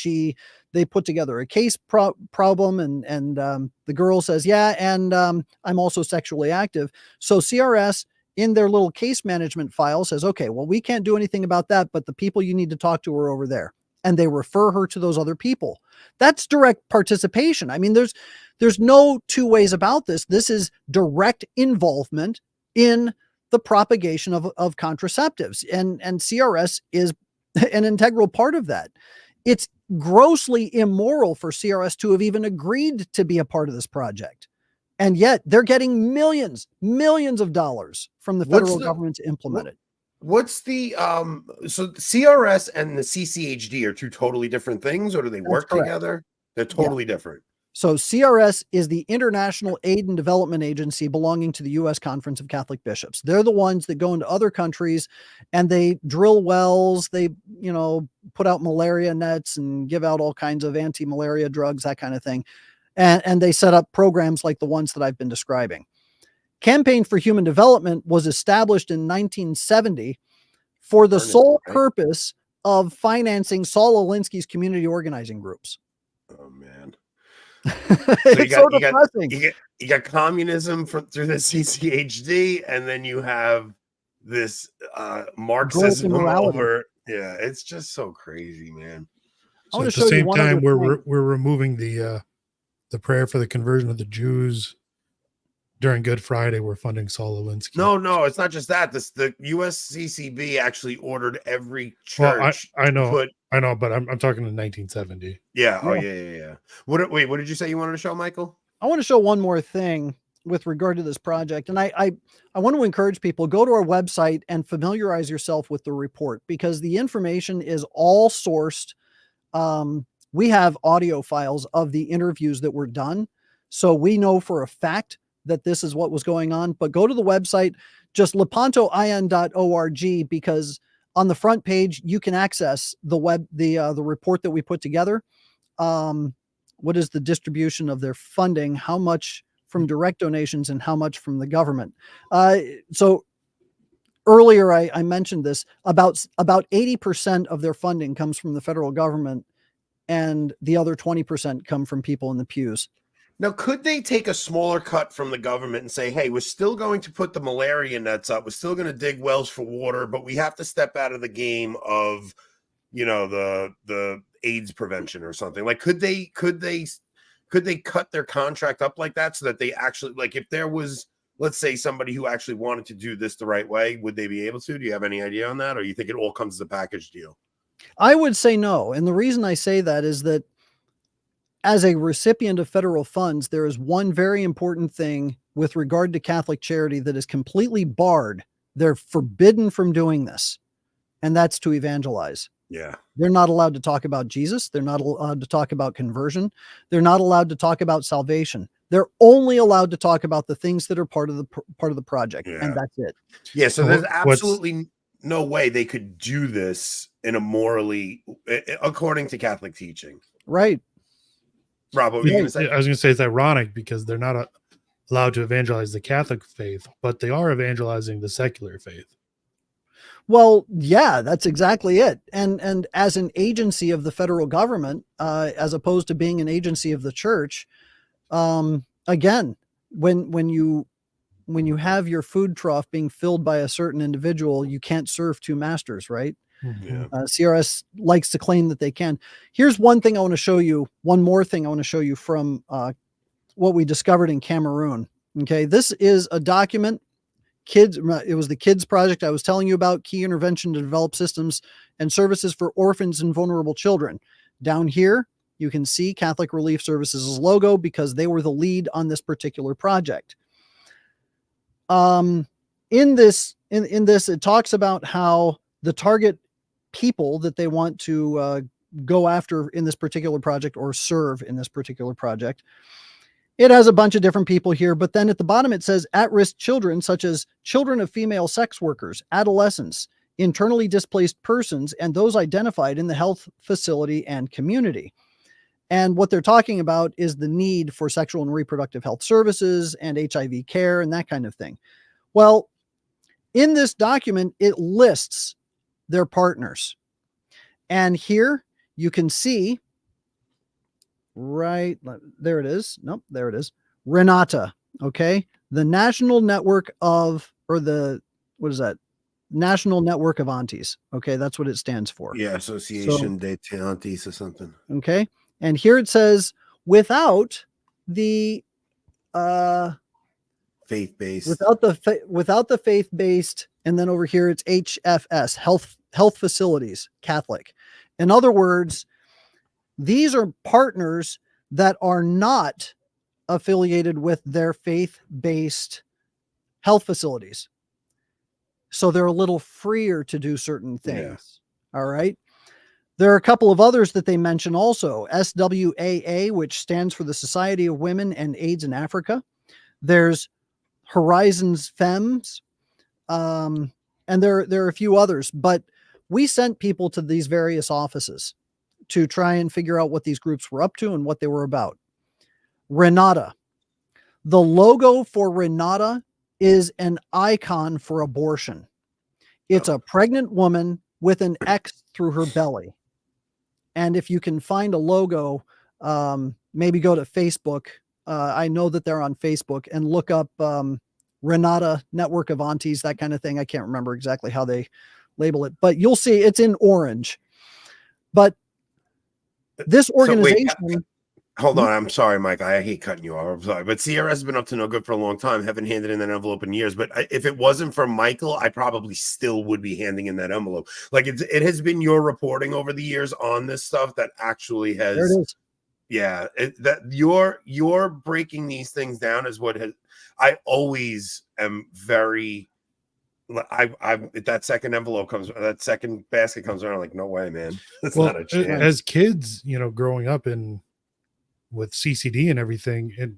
Speaker 5: they put together a case problem, and the girl says, yeah, and I'm also sexually active. So CRS in their little case management file says, okay, well, we can't do anything about that, but the people you need to talk to are over there. And they refer her to those other people. That's direct participation. I mean, there's no two ways about this. This is direct involvement in the propagation of contraceptives. And CRS is an integral part of that. It's grossly immoral for CRS to have even agreed to be a part of this project. And yet they're getting millions of dollars from the federal government to implement it.
Speaker 3: What's the so CRS and the CCHD are two totally different things, or do they work together? They're totally different.
Speaker 5: So CRS is the International Aid and Development Agency belonging to the U.S. Conference of Catholic Bishops. They're the ones that go into other countries and they drill wells, they, put out malaria nets and give out all kinds of anti-malaria drugs, that kind of thing. And they set up programs like the ones that I've been describing. Campaign for Human Development was established in 1970 for the sole purpose of financing Saul Alinsky's community organizing groups.
Speaker 3: Oh, man.
Speaker 5: It's so depressing.
Speaker 3: You got communism through the CCHD, and then you have this Marxism over. Yeah, it's just so crazy, man.
Speaker 4: So at the same time, we're removing the prayer for the conversion of the Jews during Good Friday. We're funding Saul Alinsky.
Speaker 3: No, it's not just that. The USCCB actually ordered every church.
Speaker 4: Well, I know, but I'm talking in 1970.
Speaker 3: Yeah. Oh, yeah. What did you say you wanted to show, Michael?
Speaker 5: I want to show one more thing with regard to this project. And I want to encourage people, go to our website and familiarize yourself with the report, because the information is all sourced. We have audio files of the interviews that were done. So we know for a fact that this is what was going on. But go to the website, just lepantoin.org, because on the front page, you can access the report that we put together. What is the distribution of their funding? How much from direct donations and how much from the government? So earlier I mentioned this, about 80% of their funding comes from the federal government, and the other 20% come from people in the pews.
Speaker 3: Now, could they take a smaller cut from the government and say, hey, we're still going to put the malaria nets up, we're still going to dig wells for water, but we have to step out of the game of, the AIDS prevention or something? Like, could they cut their contract up like that so that they actually, like, if there was, let's say, somebody who actually wanted to do this the right way, would they be able to? Do you have any idea on that? Or you think it all comes as a package deal?
Speaker 5: I would say no. And the reason I say that is that as a recipient of federal funds, there is one very important thing with regard to Catholic Charity that is completely barred. They're forbidden from doing this, and that's to evangelize.
Speaker 3: Yeah.
Speaker 5: They're not allowed to talk about Jesus. They're not allowed to talk about conversion. They're not allowed to talk about salvation. They're only allowed to talk about the things that are part of the project, and that's it.
Speaker 3: Yeah. So there's absolutely no way they could do this in a morally, according to Catholic teaching.
Speaker 5: Right.
Speaker 3: Rob, what were you going to say?
Speaker 4: I was going to say it's ironic because they're not allowed to evangelize the Catholic faith, but they are evangelizing the secular faith.
Speaker 5: Well, yeah, that's exactly it. And as an agency of the federal government, as opposed to being an agency of the church, again, when you have your food trough being filled by a certain individual, you can't serve two masters, right?
Speaker 3: Yeah.
Speaker 5: CRS likes to claim that they can. Here's one thing I want to show you. One more thing I want to show you from what we discovered in Cameroon. Okay, this is a document. It was the kids project I was telling you about, key intervention to develop systems and services for orphans and vulnerable children. Down here, you can see Catholic Relief Services' logo because they were the lead on this particular project. In this, it talks about how the target people that they want to go after in this particular project or serve in this particular project It has a bunch of different people here, but then at the bottom it says at-risk children, such as children of female sex workers, adolescents, internally displaced persons, and those identified in the health facility and community. And what they're talking about is the need for sexual and reproductive health services and HIV care and that kind of thing. Well, in this document, it lists their partners. And here you can see, right there it is. Nope, there it is. Renata. Okay. The National Network of, or the, what is that? National Network of Aunties. Okay. That's what it stands for.
Speaker 3: Yeah. Association de Tantis or something.
Speaker 5: Okay. And here it says without the,
Speaker 3: faith-based,
Speaker 5: without the faith-based, and then over here it's HFS, health facilities, Catholic. In other words, these are partners that are not affiliated with their faith-based health facilities. So they're a little freer to do certain things. Yeah. All right. There are a couple of others that they mention also. SWAA, which stands for the Society of Women and AIDS in Africa. There's Horizons Femmes. And there are a few others, but we sent people to these various offices to try and figure out what these groups were up to and what they were about. Renata. The logo for Renata is an icon for abortion. It's a pregnant woman with an X through her belly. And if you can find a logo, maybe go to Facebook. I know that they're on Facebook, and look up Renata Network of Aunties, that kind of thing. I can't remember exactly how they label it, but you'll see it's in orange. But this organization...
Speaker 3: So wait, hold on. I'm sorry, Mike. I hate cutting you off. I'm sorry. But CRS has been up to no good for a long time. Haven't handed in that envelope in years. But if it wasn't for Michael, I probably still would be handing in that envelope. Like it has been your reporting over the years on this stuff that actually has...
Speaker 5: There it is.
Speaker 3: Yeah, that you're breaking these things down is what has. I always am very. I that second envelope comes, that second basket comes around, like, no way, man. That's not a chance.
Speaker 4: As kids, growing up with CCD and everything, it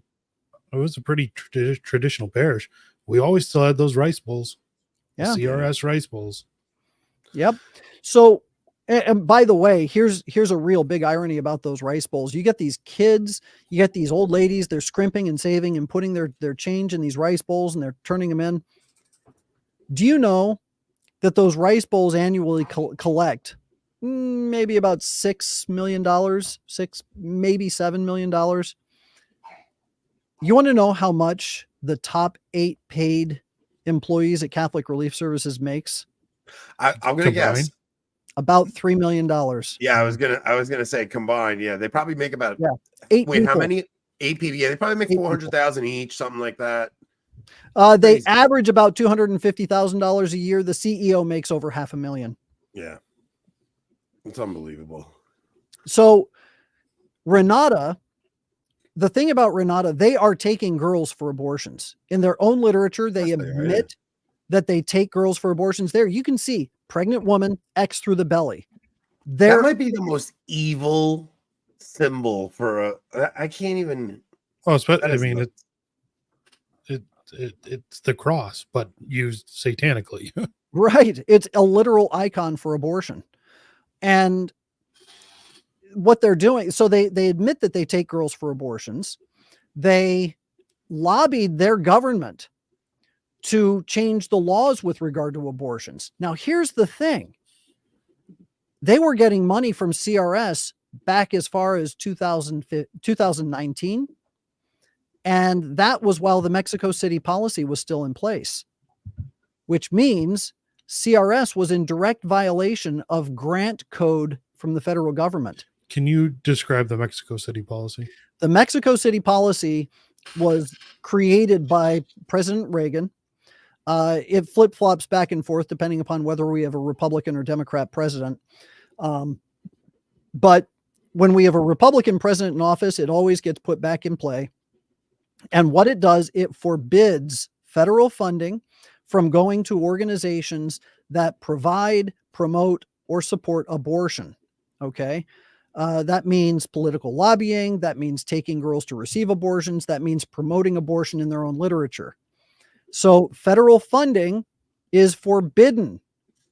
Speaker 4: was a pretty traditional parish. We always still had those rice bowls, CRS rice bowls.
Speaker 5: Yep. So. And by the way, here's a real big irony about those rice bowls. You get these kids, you get these old ladies, they're scrimping and saving and putting their change in these rice bowls, and they're turning them in. Do you know that those rice bowls annually collect maybe about $6 million, maybe $7 million? You want to know how much the top 8 paid employees at Catholic Relief Services makes?
Speaker 3: I'm going to guess.
Speaker 5: About $3 million.
Speaker 3: Yeah, I was gonna say combined. Yeah, they probably make about
Speaker 5: 8
Speaker 3: Wait,
Speaker 5: people.
Speaker 3: how many? 8 people. Yeah, they probably make 400,000 each, something like that.
Speaker 5: They average about $250,000 a year. The CEO makes over $500,000.
Speaker 3: Yeah, it's unbelievable.
Speaker 5: So, Renata, the thing about Renata, they are taking girls for abortions. In their own literature, they admit that they take girls for abortions. There, you can see pregnant woman, X through the belly.
Speaker 3: That might be the most evil symbol for I can't even.
Speaker 4: Oh, I mean, it's the cross, but used satanically.
Speaker 5: Right. It's a literal icon for abortion. And what they're doing, so they admit that they take girls for abortions. They lobbied their government to change the laws with regard to abortions. Now, here's the thing. They were getting money from CRS back as far as 2019. And that was while the Mexico City policy was still in place, which means CRS was in direct violation of grant code from the federal government.
Speaker 4: Can you describe the Mexico City policy?
Speaker 5: The Mexico City policy was created by President Reagan. It flip-flops back and forth depending upon whether we have a Republican or Democrat president. But when we have a Republican president in office, it always gets put back in play. And what it does, it forbids federal funding from going to organizations that provide, promote, or support abortion. Okay. That means political lobbying. That means taking girls to receive abortions. That means promoting abortion in their own literature. So federal funding is forbidden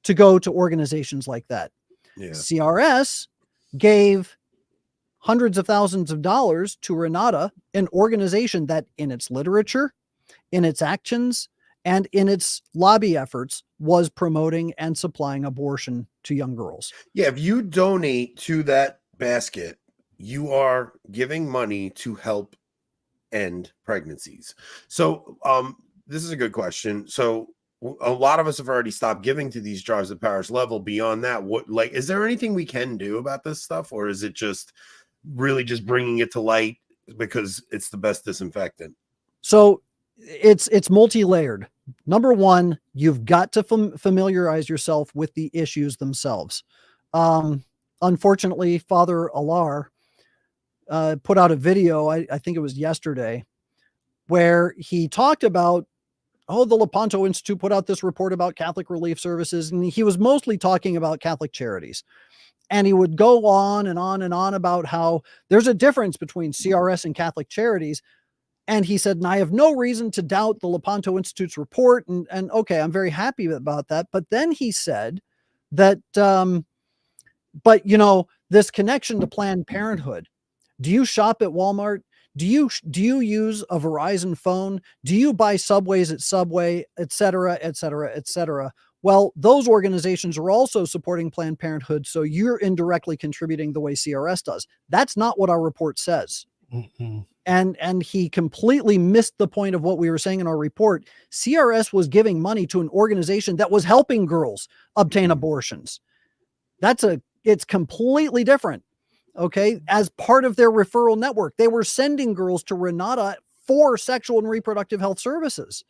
Speaker 5: to go to organizations like that.
Speaker 3: Yeah.
Speaker 5: CRS gave hundreds of thousands of dollars to Renata, an organization that in its literature, in its actions, and in its lobby efforts was promoting and supplying abortion to young girls.
Speaker 3: Yeah, if you donate to that basket, you are giving money to help end pregnancies. So this is a good question. So a lot of us have already stopped giving to these drives at parish level. Beyond that, what, like, is there anything we can do about this stuff, or is it just really just bringing it to light because it's the best disinfectant?
Speaker 5: So it's multi-layered. Number one, you've got to familiarize yourself with the issues themselves. Unfortunately, Father Alar put out a video, I think it was yesterday, where he talked about, the Lepanto Institute put out this report about Catholic Relief Services, and he was mostly talking about Catholic Charities. And he would go on and on and on about how there's a difference between CRS and Catholic Charities. And he said, and I have no reason to doubt the Lepanto Institute's report. And okay, I'm very happy about that. But then he said that, but this connection to Planned Parenthood, do you shop at Walmart? Do you use a Verizon phone? Do you buy Subways at Subway, et cetera, et cetera, et cetera? Well, those organizations are also supporting Planned Parenthood. So you're indirectly contributing the way CRS does. That's not what our report says.
Speaker 4: Mm-hmm.
Speaker 5: And he completely missed the point of what we were saying in our report. CRS was giving money to an organization that was helping girls obtain abortions. It's completely different. Okay. As part of their referral network, they were sending girls to Renata for sexual and reproductive health services.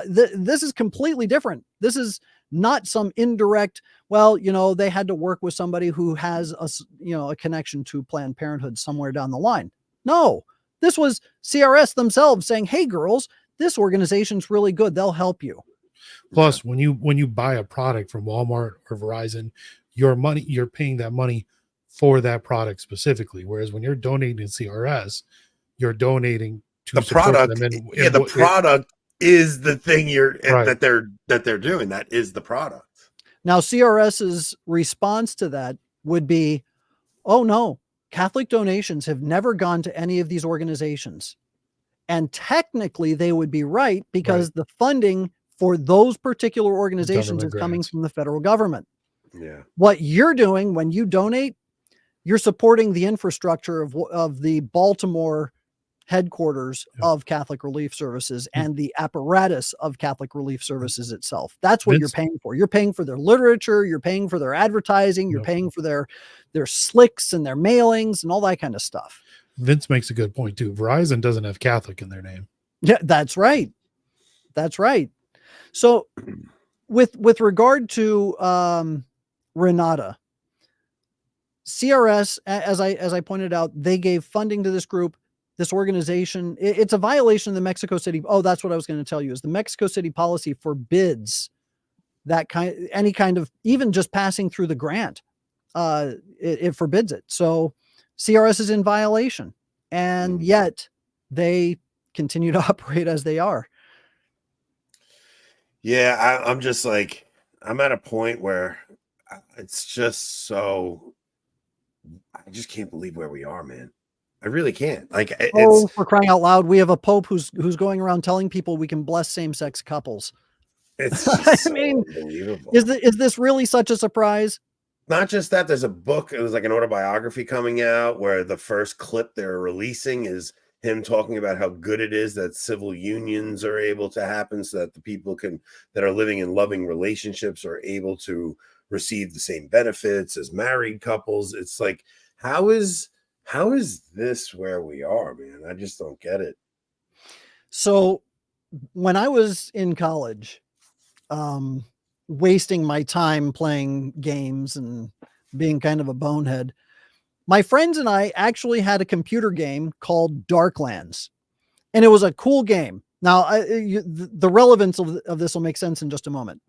Speaker 5: This is completely different. This is not some indirect, they had to work with somebody who has a connection to Planned Parenthood somewhere down the line. No, this was CRS themselves saying, hey girls, this organization's really good. They'll help you.
Speaker 4: Plus, when you buy a product from Walmart or Verizon, you're paying that money for that product specifically. Whereas when you're donating to CRS, you're donating to
Speaker 3: the product. The product is the thing that they're doing. That is the product.
Speaker 5: Now, CRS's response to that would be, oh no, Catholic donations have never gone to any of these organizations. And technically they would be right because the funding for those particular organizations is coming from the federal government.
Speaker 3: Yeah.
Speaker 5: What you're doing when you donate, you're supporting the infrastructure of the Baltimore headquarters of Catholic Relief Services and the apparatus of Catholic Relief Services itself. That's what you're paying for. You're paying for their literature. You're paying for their advertising. You're paying for their slicks and their mailings and all that kind of stuff.
Speaker 4: Vince makes a good point too. Verizon doesn't have Catholic in their name.
Speaker 5: Yeah, that's right. That's right. So with regard to Renata, CRS, as I pointed out, they gave funding to this group, this organization. It's a violation of the Mexico City. Oh, that's what I was going to tell you is the Mexico City policy forbids any kind of, even just passing through the grant. It forbids it. So CRS is in violation, and yet they continue to operate as they are.
Speaker 3: Yeah. I'm just like, I'm at a point where it's just so, I just can't believe where we are, man. I really can't. Like,
Speaker 5: for crying out loud, we have a pope who's going around telling people we can bless same-sex couples.
Speaker 3: It's just
Speaker 5: I mean,
Speaker 3: unbelievable.
Speaker 5: Is this really such a surprise?
Speaker 3: Not just that, there's a book, it was like an autobiography coming out where the first clip they're releasing is him talking about how good it is that civil unions are able to happen so that the people that are living in loving relationships are able to receive the same benefits as married couples. It's like, how is this where we are, man? I just don't get it.
Speaker 5: So when I was in college, wasting my time playing games and being kind of a bonehead, my friends and I actually had a computer game called Darklands, and it was a cool game. Now, the relevance of this will make sense in just a moment.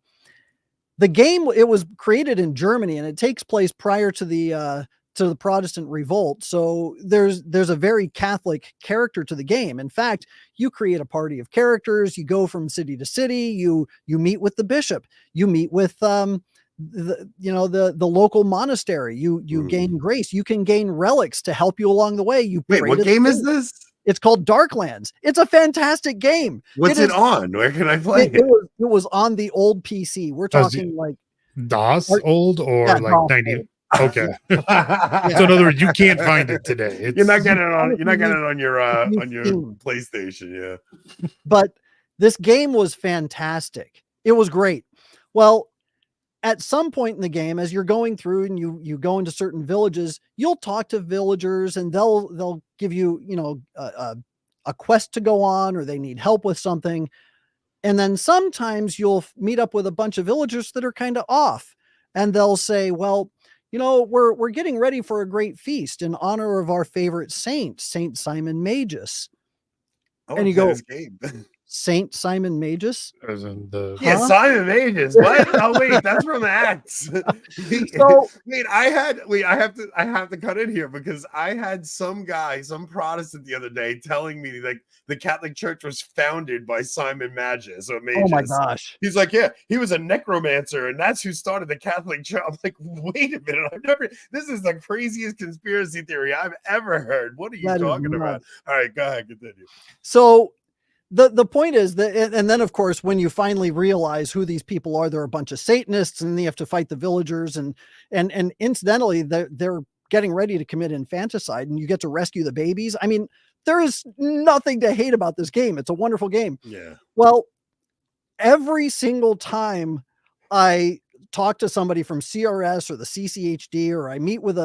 Speaker 5: The game, it was created in Germany, and it takes place prior to the to the Protestant revolt. So there's a very Catholic character to the game. In fact, you create a party of characters, you go from city to city, you meet with the bishop, you meet with the local monastery, you gain grace, you can gain relics to help you along the way. You
Speaker 3: Wait,
Speaker 5: pray
Speaker 3: what
Speaker 5: to the
Speaker 3: game is
Speaker 5: saint.
Speaker 3: this?
Speaker 5: It's called Darklands. It's a fantastic game.
Speaker 3: What's
Speaker 5: It
Speaker 3: it
Speaker 5: is-
Speaker 3: on? Where can I play
Speaker 5: It
Speaker 3: it?
Speaker 5: was on the old PC. We're
Speaker 4: Does
Speaker 5: talking like
Speaker 4: DOS
Speaker 5: Or-
Speaker 4: old or
Speaker 5: yeah,
Speaker 4: like
Speaker 5: DOS
Speaker 4: 90?
Speaker 5: old.
Speaker 4: Okay. So in other words, you can't find it today.
Speaker 3: You're not
Speaker 4: It's
Speaker 3: getting it on. You're not getting it on your
Speaker 5: Steam.
Speaker 3: PlayStation. Yeah.
Speaker 5: But this game was fantastic. It was great. Well, at some point in the game, as you're going through and you go into certain villages, you'll talk to villagers and they'll give you, a quest to go on, or they need help with something. And then sometimes you'll meet up with a bunch of villagers that are kind of off, and they'll say, well, we're getting ready for a great feast in honor of our favorite saint, Saint Simon Magus.
Speaker 3: I
Speaker 5: And you
Speaker 3: wanna
Speaker 5: go-
Speaker 3: play this game.
Speaker 5: Saint Simon Magus?
Speaker 4: as in the
Speaker 3: Yeah,
Speaker 5: Huh?
Speaker 3: Simon Magus. What? Oh wait, that's from Acts.
Speaker 5: So-
Speaker 3: wait, I have to cut in here because I had some Protestant the other day telling me like the Catholic Church was founded by Simon Magus or Magus.
Speaker 5: Oh my gosh.
Speaker 3: He's like, yeah, he was a necromancer, and that's who started the Catholic Church. I'm like, wait a minute, this is the craziest conspiracy theory I've ever heard. What are you
Speaker 5: That is
Speaker 3: talking about?
Speaker 5: nuts.
Speaker 3: All right, go ahead, continue.
Speaker 5: So the point is that, and then of course, when you finally realize who these people are, they're a bunch of Satanists, and they have to fight the villagers, and incidentally, they're getting ready to commit infanticide, and you get to rescue the babies. I mean, there is nothing to hate about this game. It's a wonderful game.
Speaker 3: Yeah.
Speaker 5: Well, every single time I talk to somebody from CRS or the CCHD, or I meet with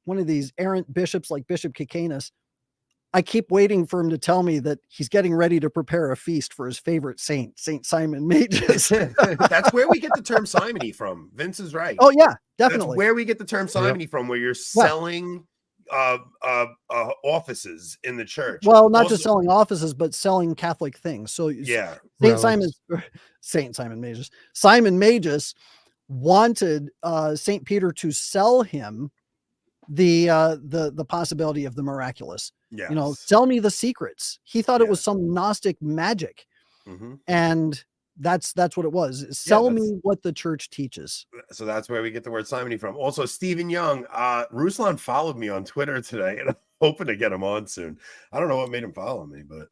Speaker 5: one of these errant bishops like Bishop Kikanus, I keep waiting for him to tell me that he's getting ready to prepare a feast for his favorite saint, Saint Simon Magus.
Speaker 3: That's where we get the term simony from. Vince is right.
Speaker 5: Oh yeah,
Speaker 3: That's
Speaker 5: definitely.
Speaker 3: where we get the term simony from, where you're selling offices in the church.
Speaker 5: Well, not
Speaker 3: Also-
Speaker 5: just selling offices, but selling Catholic things. So
Speaker 3: Yeah.
Speaker 5: Saint Simon Magus. Simon Magus wanted Saint Peter to sell him the possibility of the miraculous.
Speaker 3: Yeah.
Speaker 5: Sell me the secrets. He thought it
Speaker 3: Yeah.
Speaker 5: was some Gnostic magic,
Speaker 3: Mhm.
Speaker 5: and that's what it was. Sell
Speaker 3: that's-
Speaker 5: me what the church teaches.
Speaker 3: So that's where we get the word simony from. Also, Stephen Young, Ruslan followed me on Twitter today, and I'm hoping to get him on soon. I don't know what made him follow me, but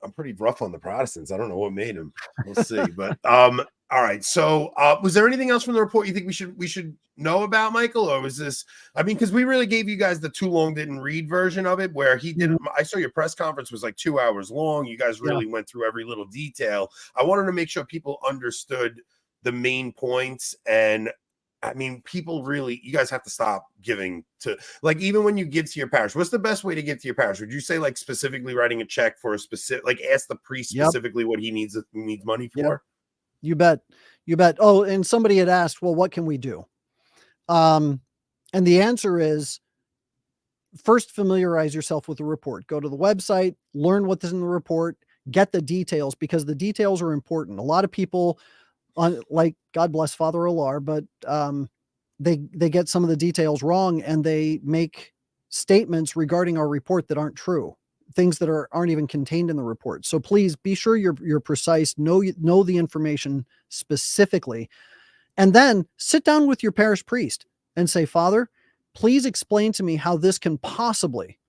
Speaker 3: I'm pretty rough on the Protestants. I don't know what made him. We'll see. But all right. So was there anything else from the report you think we should know about, Michael? Or was this, I mean, because we really gave you guys the too long didn't read version of it, where he didn't. I saw your press conference was like 2 hours long. You guys really went through every little detail. I wanted to make sure people understood the main points. And I mean, people really, you guys have to stop giving to, like, even when you give to your parish, what's the best way to give to your parish? Would you say like specifically writing a check for a specific, like ask the priest specifically what he needs money for?
Speaker 5: You bet. Oh, and somebody had asked, well, what can we do? And the answer is, first familiarize yourself with the report. Go to the website, learn what's in the report, get the details, because the details are important. A lot of people, like God bless Father Alar, but they get some of the details wrong, and they make statements regarding our report that aren't true, things that aren't even contained in the report. So please be sure you're precise, know the information specifically, and then sit down with your parish priest and say, Father, please explain to me how this can possibly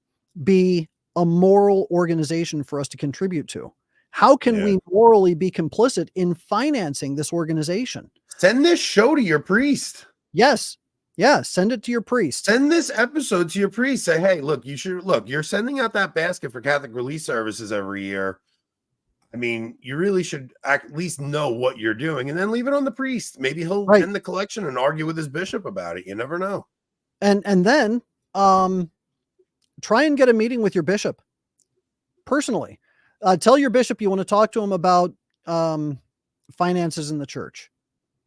Speaker 5: be a moral organization for us to contribute to. How can we morally be complicit in financing this organization?
Speaker 3: Send this show to your priest.
Speaker 5: Yes. Yeah. Send it to your priest.
Speaker 3: Send this episode to your priest. Say, hey, look, you're sending out that basket for Catholic Relief Services every year. I mean, you really should at least know what you're doing, and then leave it on the priest. Maybe he'll end the collection and argue with his bishop about it. You never know.
Speaker 5: And then try and get a meeting with your bishop personally. Tell your bishop you want to talk to him about finances in the church.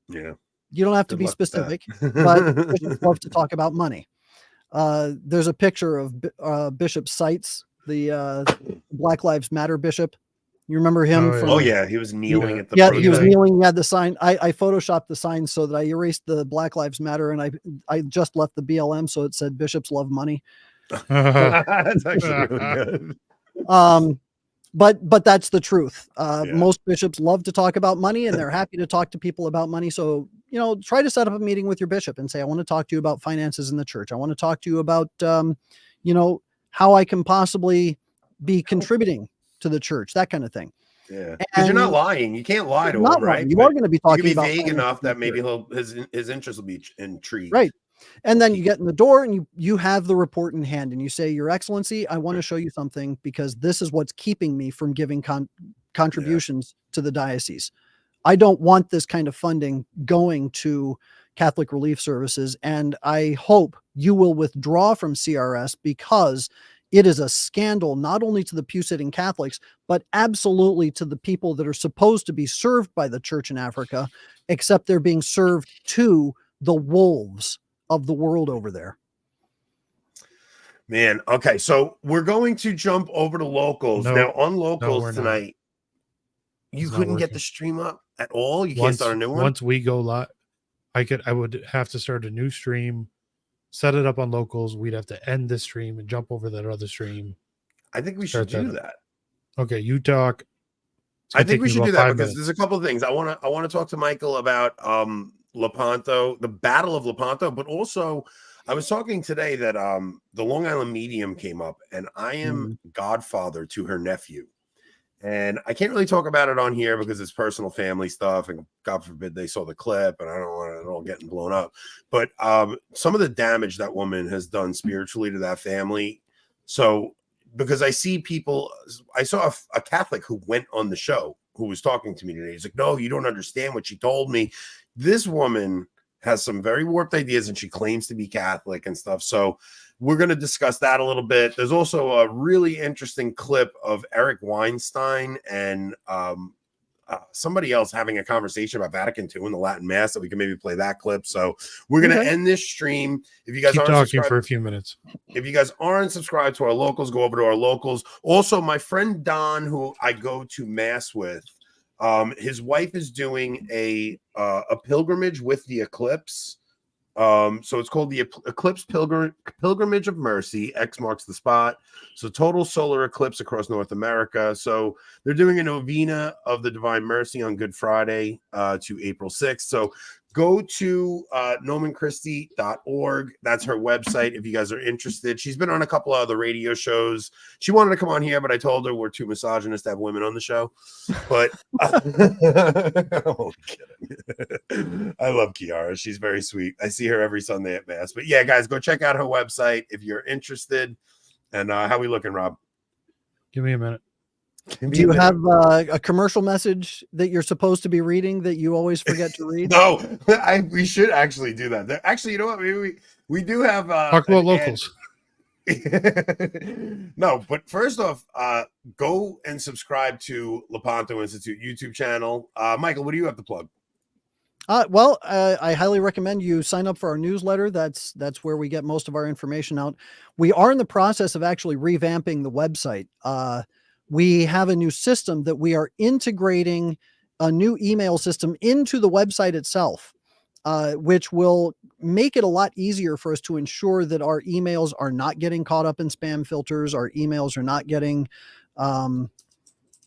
Speaker 3: Yeah.
Speaker 5: You don't have to be specific, but bishops love to talk about money. There's a picture of Bishop Seitz, the Black Lives Matter bishop. You remember him?
Speaker 4: Oh,
Speaker 5: from,
Speaker 3: Oh yeah, he was kneeling at the
Speaker 5: yeah, he was
Speaker 3: protest.
Speaker 5: kneeling. He had the sign. I photoshopped the sign so that I erased the Black Lives Matter, and I just left the BLM so it said bishops love money.
Speaker 3: That's actually really good.
Speaker 5: But that's the truth.
Speaker 3: Yeah.
Speaker 5: Most bishops love to talk about money, and they're happy to talk to people about money. So, try to set up a meeting with your bishop and say, I want to talk to you about finances in the church. I want to talk to you about, how I can possibly be contributing to the church, that kind of thing.
Speaker 3: Yeah, because you're not
Speaker 5: And
Speaker 3: lying. You can't lie to
Speaker 5: not
Speaker 3: him, right?
Speaker 5: lying. You
Speaker 3: But
Speaker 5: are going to be
Speaker 3: you
Speaker 5: talking
Speaker 3: can be
Speaker 5: about
Speaker 3: vague
Speaker 5: finances
Speaker 3: enough
Speaker 5: in the
Speaker 3: that maybe
Speaker 5: church.
Speaker 3: his interest will be intrigued.
Speaker 5: Right. And then you get in the door and you have the report in hand and you say, Your Excellency, I want to show you something because this is what's keeping me from giving contributions to the diocese. I don't want this kind of funding going to Catholic Relief Services. And I hope you will withdraw from CRS because it is a scandal, not only to the pew-sitting Catholics, but absolutely to the people that are supposed to be served by the church in Africa, except they're being served to the wolves of the world over there.
Speaker 3: Man, okay, so we're going to jump over to locals.
Speaker 4: No,
Speaker 3: now on
Speaker 4: we're
Speaker 3: locals
Speaker 4: not.
Speaker 3: tonight, you
Speaker 4: It's not
Speaker 3: couldn't get
Speaker 4: working.
Speaker 3: the stream up at all. You can't
Speaker 4: Once
Speaker 3: start a new one.
Speaker 4: once we go live, I would have to start a new stream, set it up on locals. We'd have to end this stream and jump over that other stream.
Speaker 3: I think we should
Speaker 4: Start
Speaker 3: do
Speaker 4: that.
Speaker 3: that.
Speaker 4: Okay, you talk. It's
Speaker 3: I
Speaker 4: gonna
Speaker 3: think
Speaker 4: take
Speaker 3: we
Speaker 4: me
Speaker 3: should
Speaker 4: about
Speaker 3: do that
Speaker 4: 5
Speaker 3: because
Speaker 4: minutes.
Speaker 3: there's a couple of things I want to talk to Michael about. Lepanto, the Battle of Lepanto, but also I was talking today that the Long Island Medium came up, and I am godfather to her nephew. And I can't really talk about it on here because it's personal family stuff, and God forbid they saw the clip, and I don't want it all getting blown up. But some of the damage that woman has done spiritually to that family. So, because I see people, I saw a Catholic who went on the show who was talking to me today. He's like, no, you don't understand what she told me. This woman has some very warped ideas, and she claims to be Catholic and stuff. So we're going to discuss that a little bit. There's also a really interesting clip of Eric Weinstein and somebody else having a conversation about Vatican II and the Latin Mass that we can maybe play that clip. So we're going to end this stream. If you guys
Speaker 4: Keep
Speaker 3: aren't
Speaker 4: talking
Speaker 3: subscribed,
Speaker 4: for a few minutes.
Speaker 3: if you guys aren't subscribed to our locals, go over to our locals. Also, my friend Don, who I go to Mass with, his wife is doing a pilgrimage with the eclipse. So it's called the Eclipse Pilgrimage of Mercy. X marks the spot. So total solar eclipse across North America. So they're doing a novena of the Divine Mercy on Good Friday to April 6th. So go to nomenchristi.org. That's her website if you guys are interested. She's been on a couple of other radio shows. She wanted to come on here, but I told her we're too misogynist to have women on the show. But oh, kidding. I love Kiara. She's very sweet. I see her every Sunday at Mass. But yeah, guys, go check out her website if you're interested. And how we looking, Rob?
Speaker 4: Give me a minute.
Speaker 5: Do you have a commercial message that you're supposed to be reading that you always forget to read?
Speaker 3: No, we should actually do that. Actually, you know what? Maybe we do have
Speaker 4: Talk about locals.
Speaker 3: No, but first off, go and subscribe to Lepanto Institute YouTube channel. Michael, what do you have to plug?
Speaker 5: Well, I highly recommend you sign up for our newsletter. That's where we get most of our information out. We are in the process of actually revamping the website. We have a new system that we are integrating a new email system into the website itself, which will make it a lot easier for us to ensure that our emails are not getting caught up in spam filters. Our emails are not getting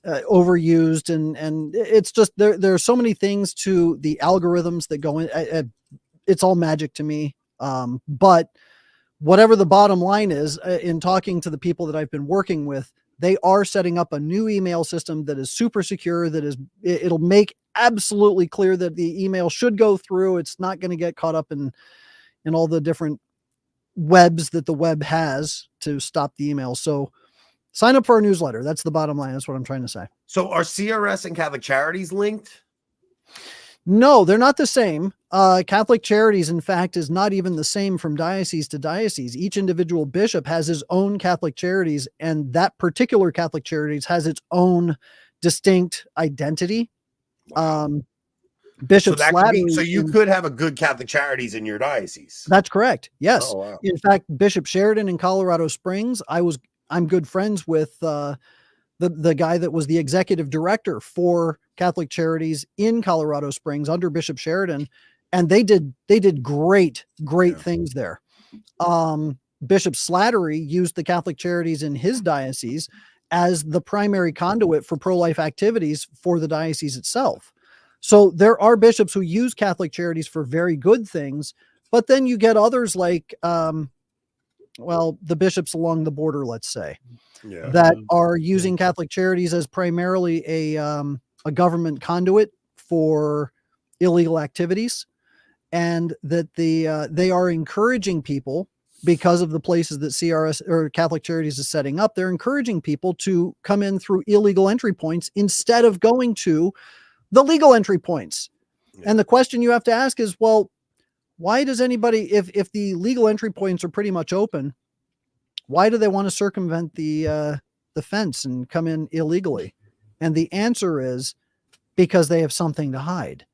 Speaker 5: overused, and it's just there are so many things to the algorithms that go in. It's all magic to me. But whatever the bottom line is, in talking to the people that I've been working with, they are setting up a new email system that is super secure, it'll make absolutely clear that the email should go through. It's not going to get caught up in all the different webs that the web has to stop the email. So sign up for our newsletter. That's the bottom line. That's what I'm trying to say.
Speaker 3: So are CRS and Catholic Charities linked?
Speaker 5: No, they're not the same. Catholic Charities, in fact, is not even the same from diocese to diocese. Each individual bishop has his own Catholic Charities, and that particular Catholic Charities has its own distinct identity. Bishop Slattery,
Speaker 3: so you could have a good Catholic Charities in your diocese.
Speaker 5: That's correct. Yes.
Speaker 3: Oh, wow.
Speaker 5: In fact, Bishop Sheridan in Colorado Springs, I'm good friends with the guy that was the executive director for Catholic Charities in Colorado Springs under Bishop Sheridan, and they did great
Speaker 3: Yeah.
Speaker 5: things there. Bishop Slattery used the Catholic Charities in his diocese as the primary conduit for pro-life activities for the diocese itself. So there are bishops who use Catholic Charities for very good things, but then you get others like, well, the bishops along the border, let's say,
Speaker 3: Yeah.
Speaker 5: that are using Catholic Charities as primarily a government conduit for illegal activities, and that they are encouraging people, because of the places that CRS or Catholic Charities is setting up, they're encouraging people to come in through illegal entry points instead of going to the legal entry points.
Speaker 3: Yeah.
Speaker 5: And the question you have to ask is, well, why does anybody, if the legal entry points are pretty much open, why do they want to circumvent the fence and come in illegally? And the answer is because they have something to hide.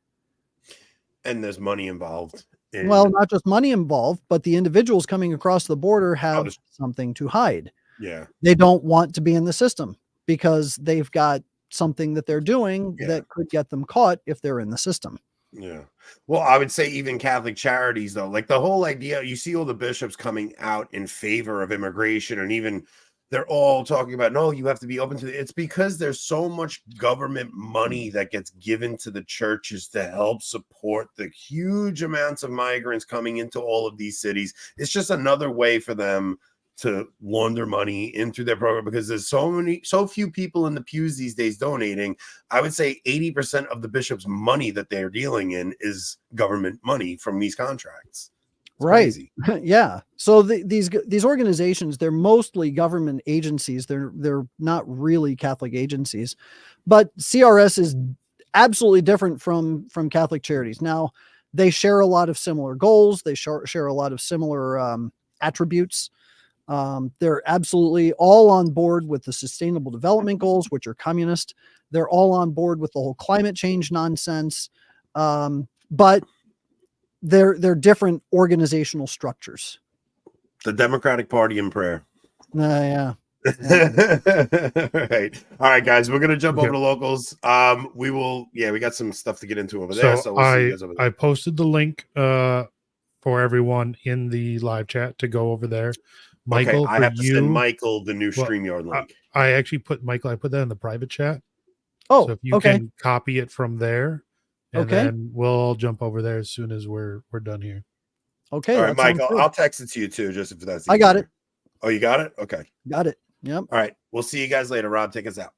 Speaker 3: And there's money involved.
Speaker 5: Well, not just money involved, but the individuals coming across the border have
Speaker 3: just-
Speaker 5: something to hide.
Speaker 3: Yeah.
Speaker 5: They don't want to be in the system because they've got something that they're doing
Speaker 3: Yeah.
Speaker 5: that could get them caught if they're in the system.
Speaker 3: Yeah. Well, I would say even Catholic Charities, though, like the whole idea, you see all the bishops coming out in favor of immigration, and even they're all talking about, no, you have to be open to it. It's because there's so much government money that gets given to the churches to help support the huge amounts of migrants coming into all of these cities. It's just another way for them to launder money into their program, because there's so few people in the pews these days donating. I would say 80% of the bishop's money that they're dealing in is government money from these contracts. It's
Speaker 5: Right.
Speaker 3: crazy.
Speaker 5: Yeah. So these organizations, they're mostly government agencies. They're not really Catholic agencies, but CRS is absolutely different from Catholic Charities. Now, they share a lot of similar goals. They share a lot of similar attributes. They're absolutely all on board with the Sustainable Development Goals, which are communist. They're all on board with the whole climate change nonsense. But they're different organizational structures.
Speaker 3: The Democratic Party in prayer.
Speaker 5: Yeah.
Speaker 3: Right. All right, guys, we're gonna jump
Speaker 4: Okay.
Speaker 3: over to locals. We got some stuff to get into over there.
Speaker 4: So
Speaker 3: So we'll see you guys over there.
Speaker 4: I posted the link for everyone in the live chat to go over there. Michael,
Speaker 3: I
Speaker 4: for
Speaker 3: have to send
Speaker 4: you,
Speaker 3: Michael the new
Speaker 4: Well,
Speaker 3: StreamYard link.
Speaker 4: I actually put Michael. I put that in the private chat.
Speaker 5: Oh,
Speaker 4: So if you
Speaker 5: okay.
Speaker 4: can copy it from there, and
Speaker 5: Okay.
Speaker 4: then we'll jump over there as soon as we're done here.
Speaker 5: Okay.
Speaker 3: All right,
Speaker 5: that sounds
Speaker 3: Michael,
Speaker 5: good.
Speaker 3: I'll text it to you too, just if that's
Speaker 5: I got
Speaker 3: easier.
Speaker 5: it.
Speaker 3: Oh, you got it? Okay.
Speaker 5: Got it. Yep.
Speaker 3: All right. We'll see you guys later. Rob, take us out.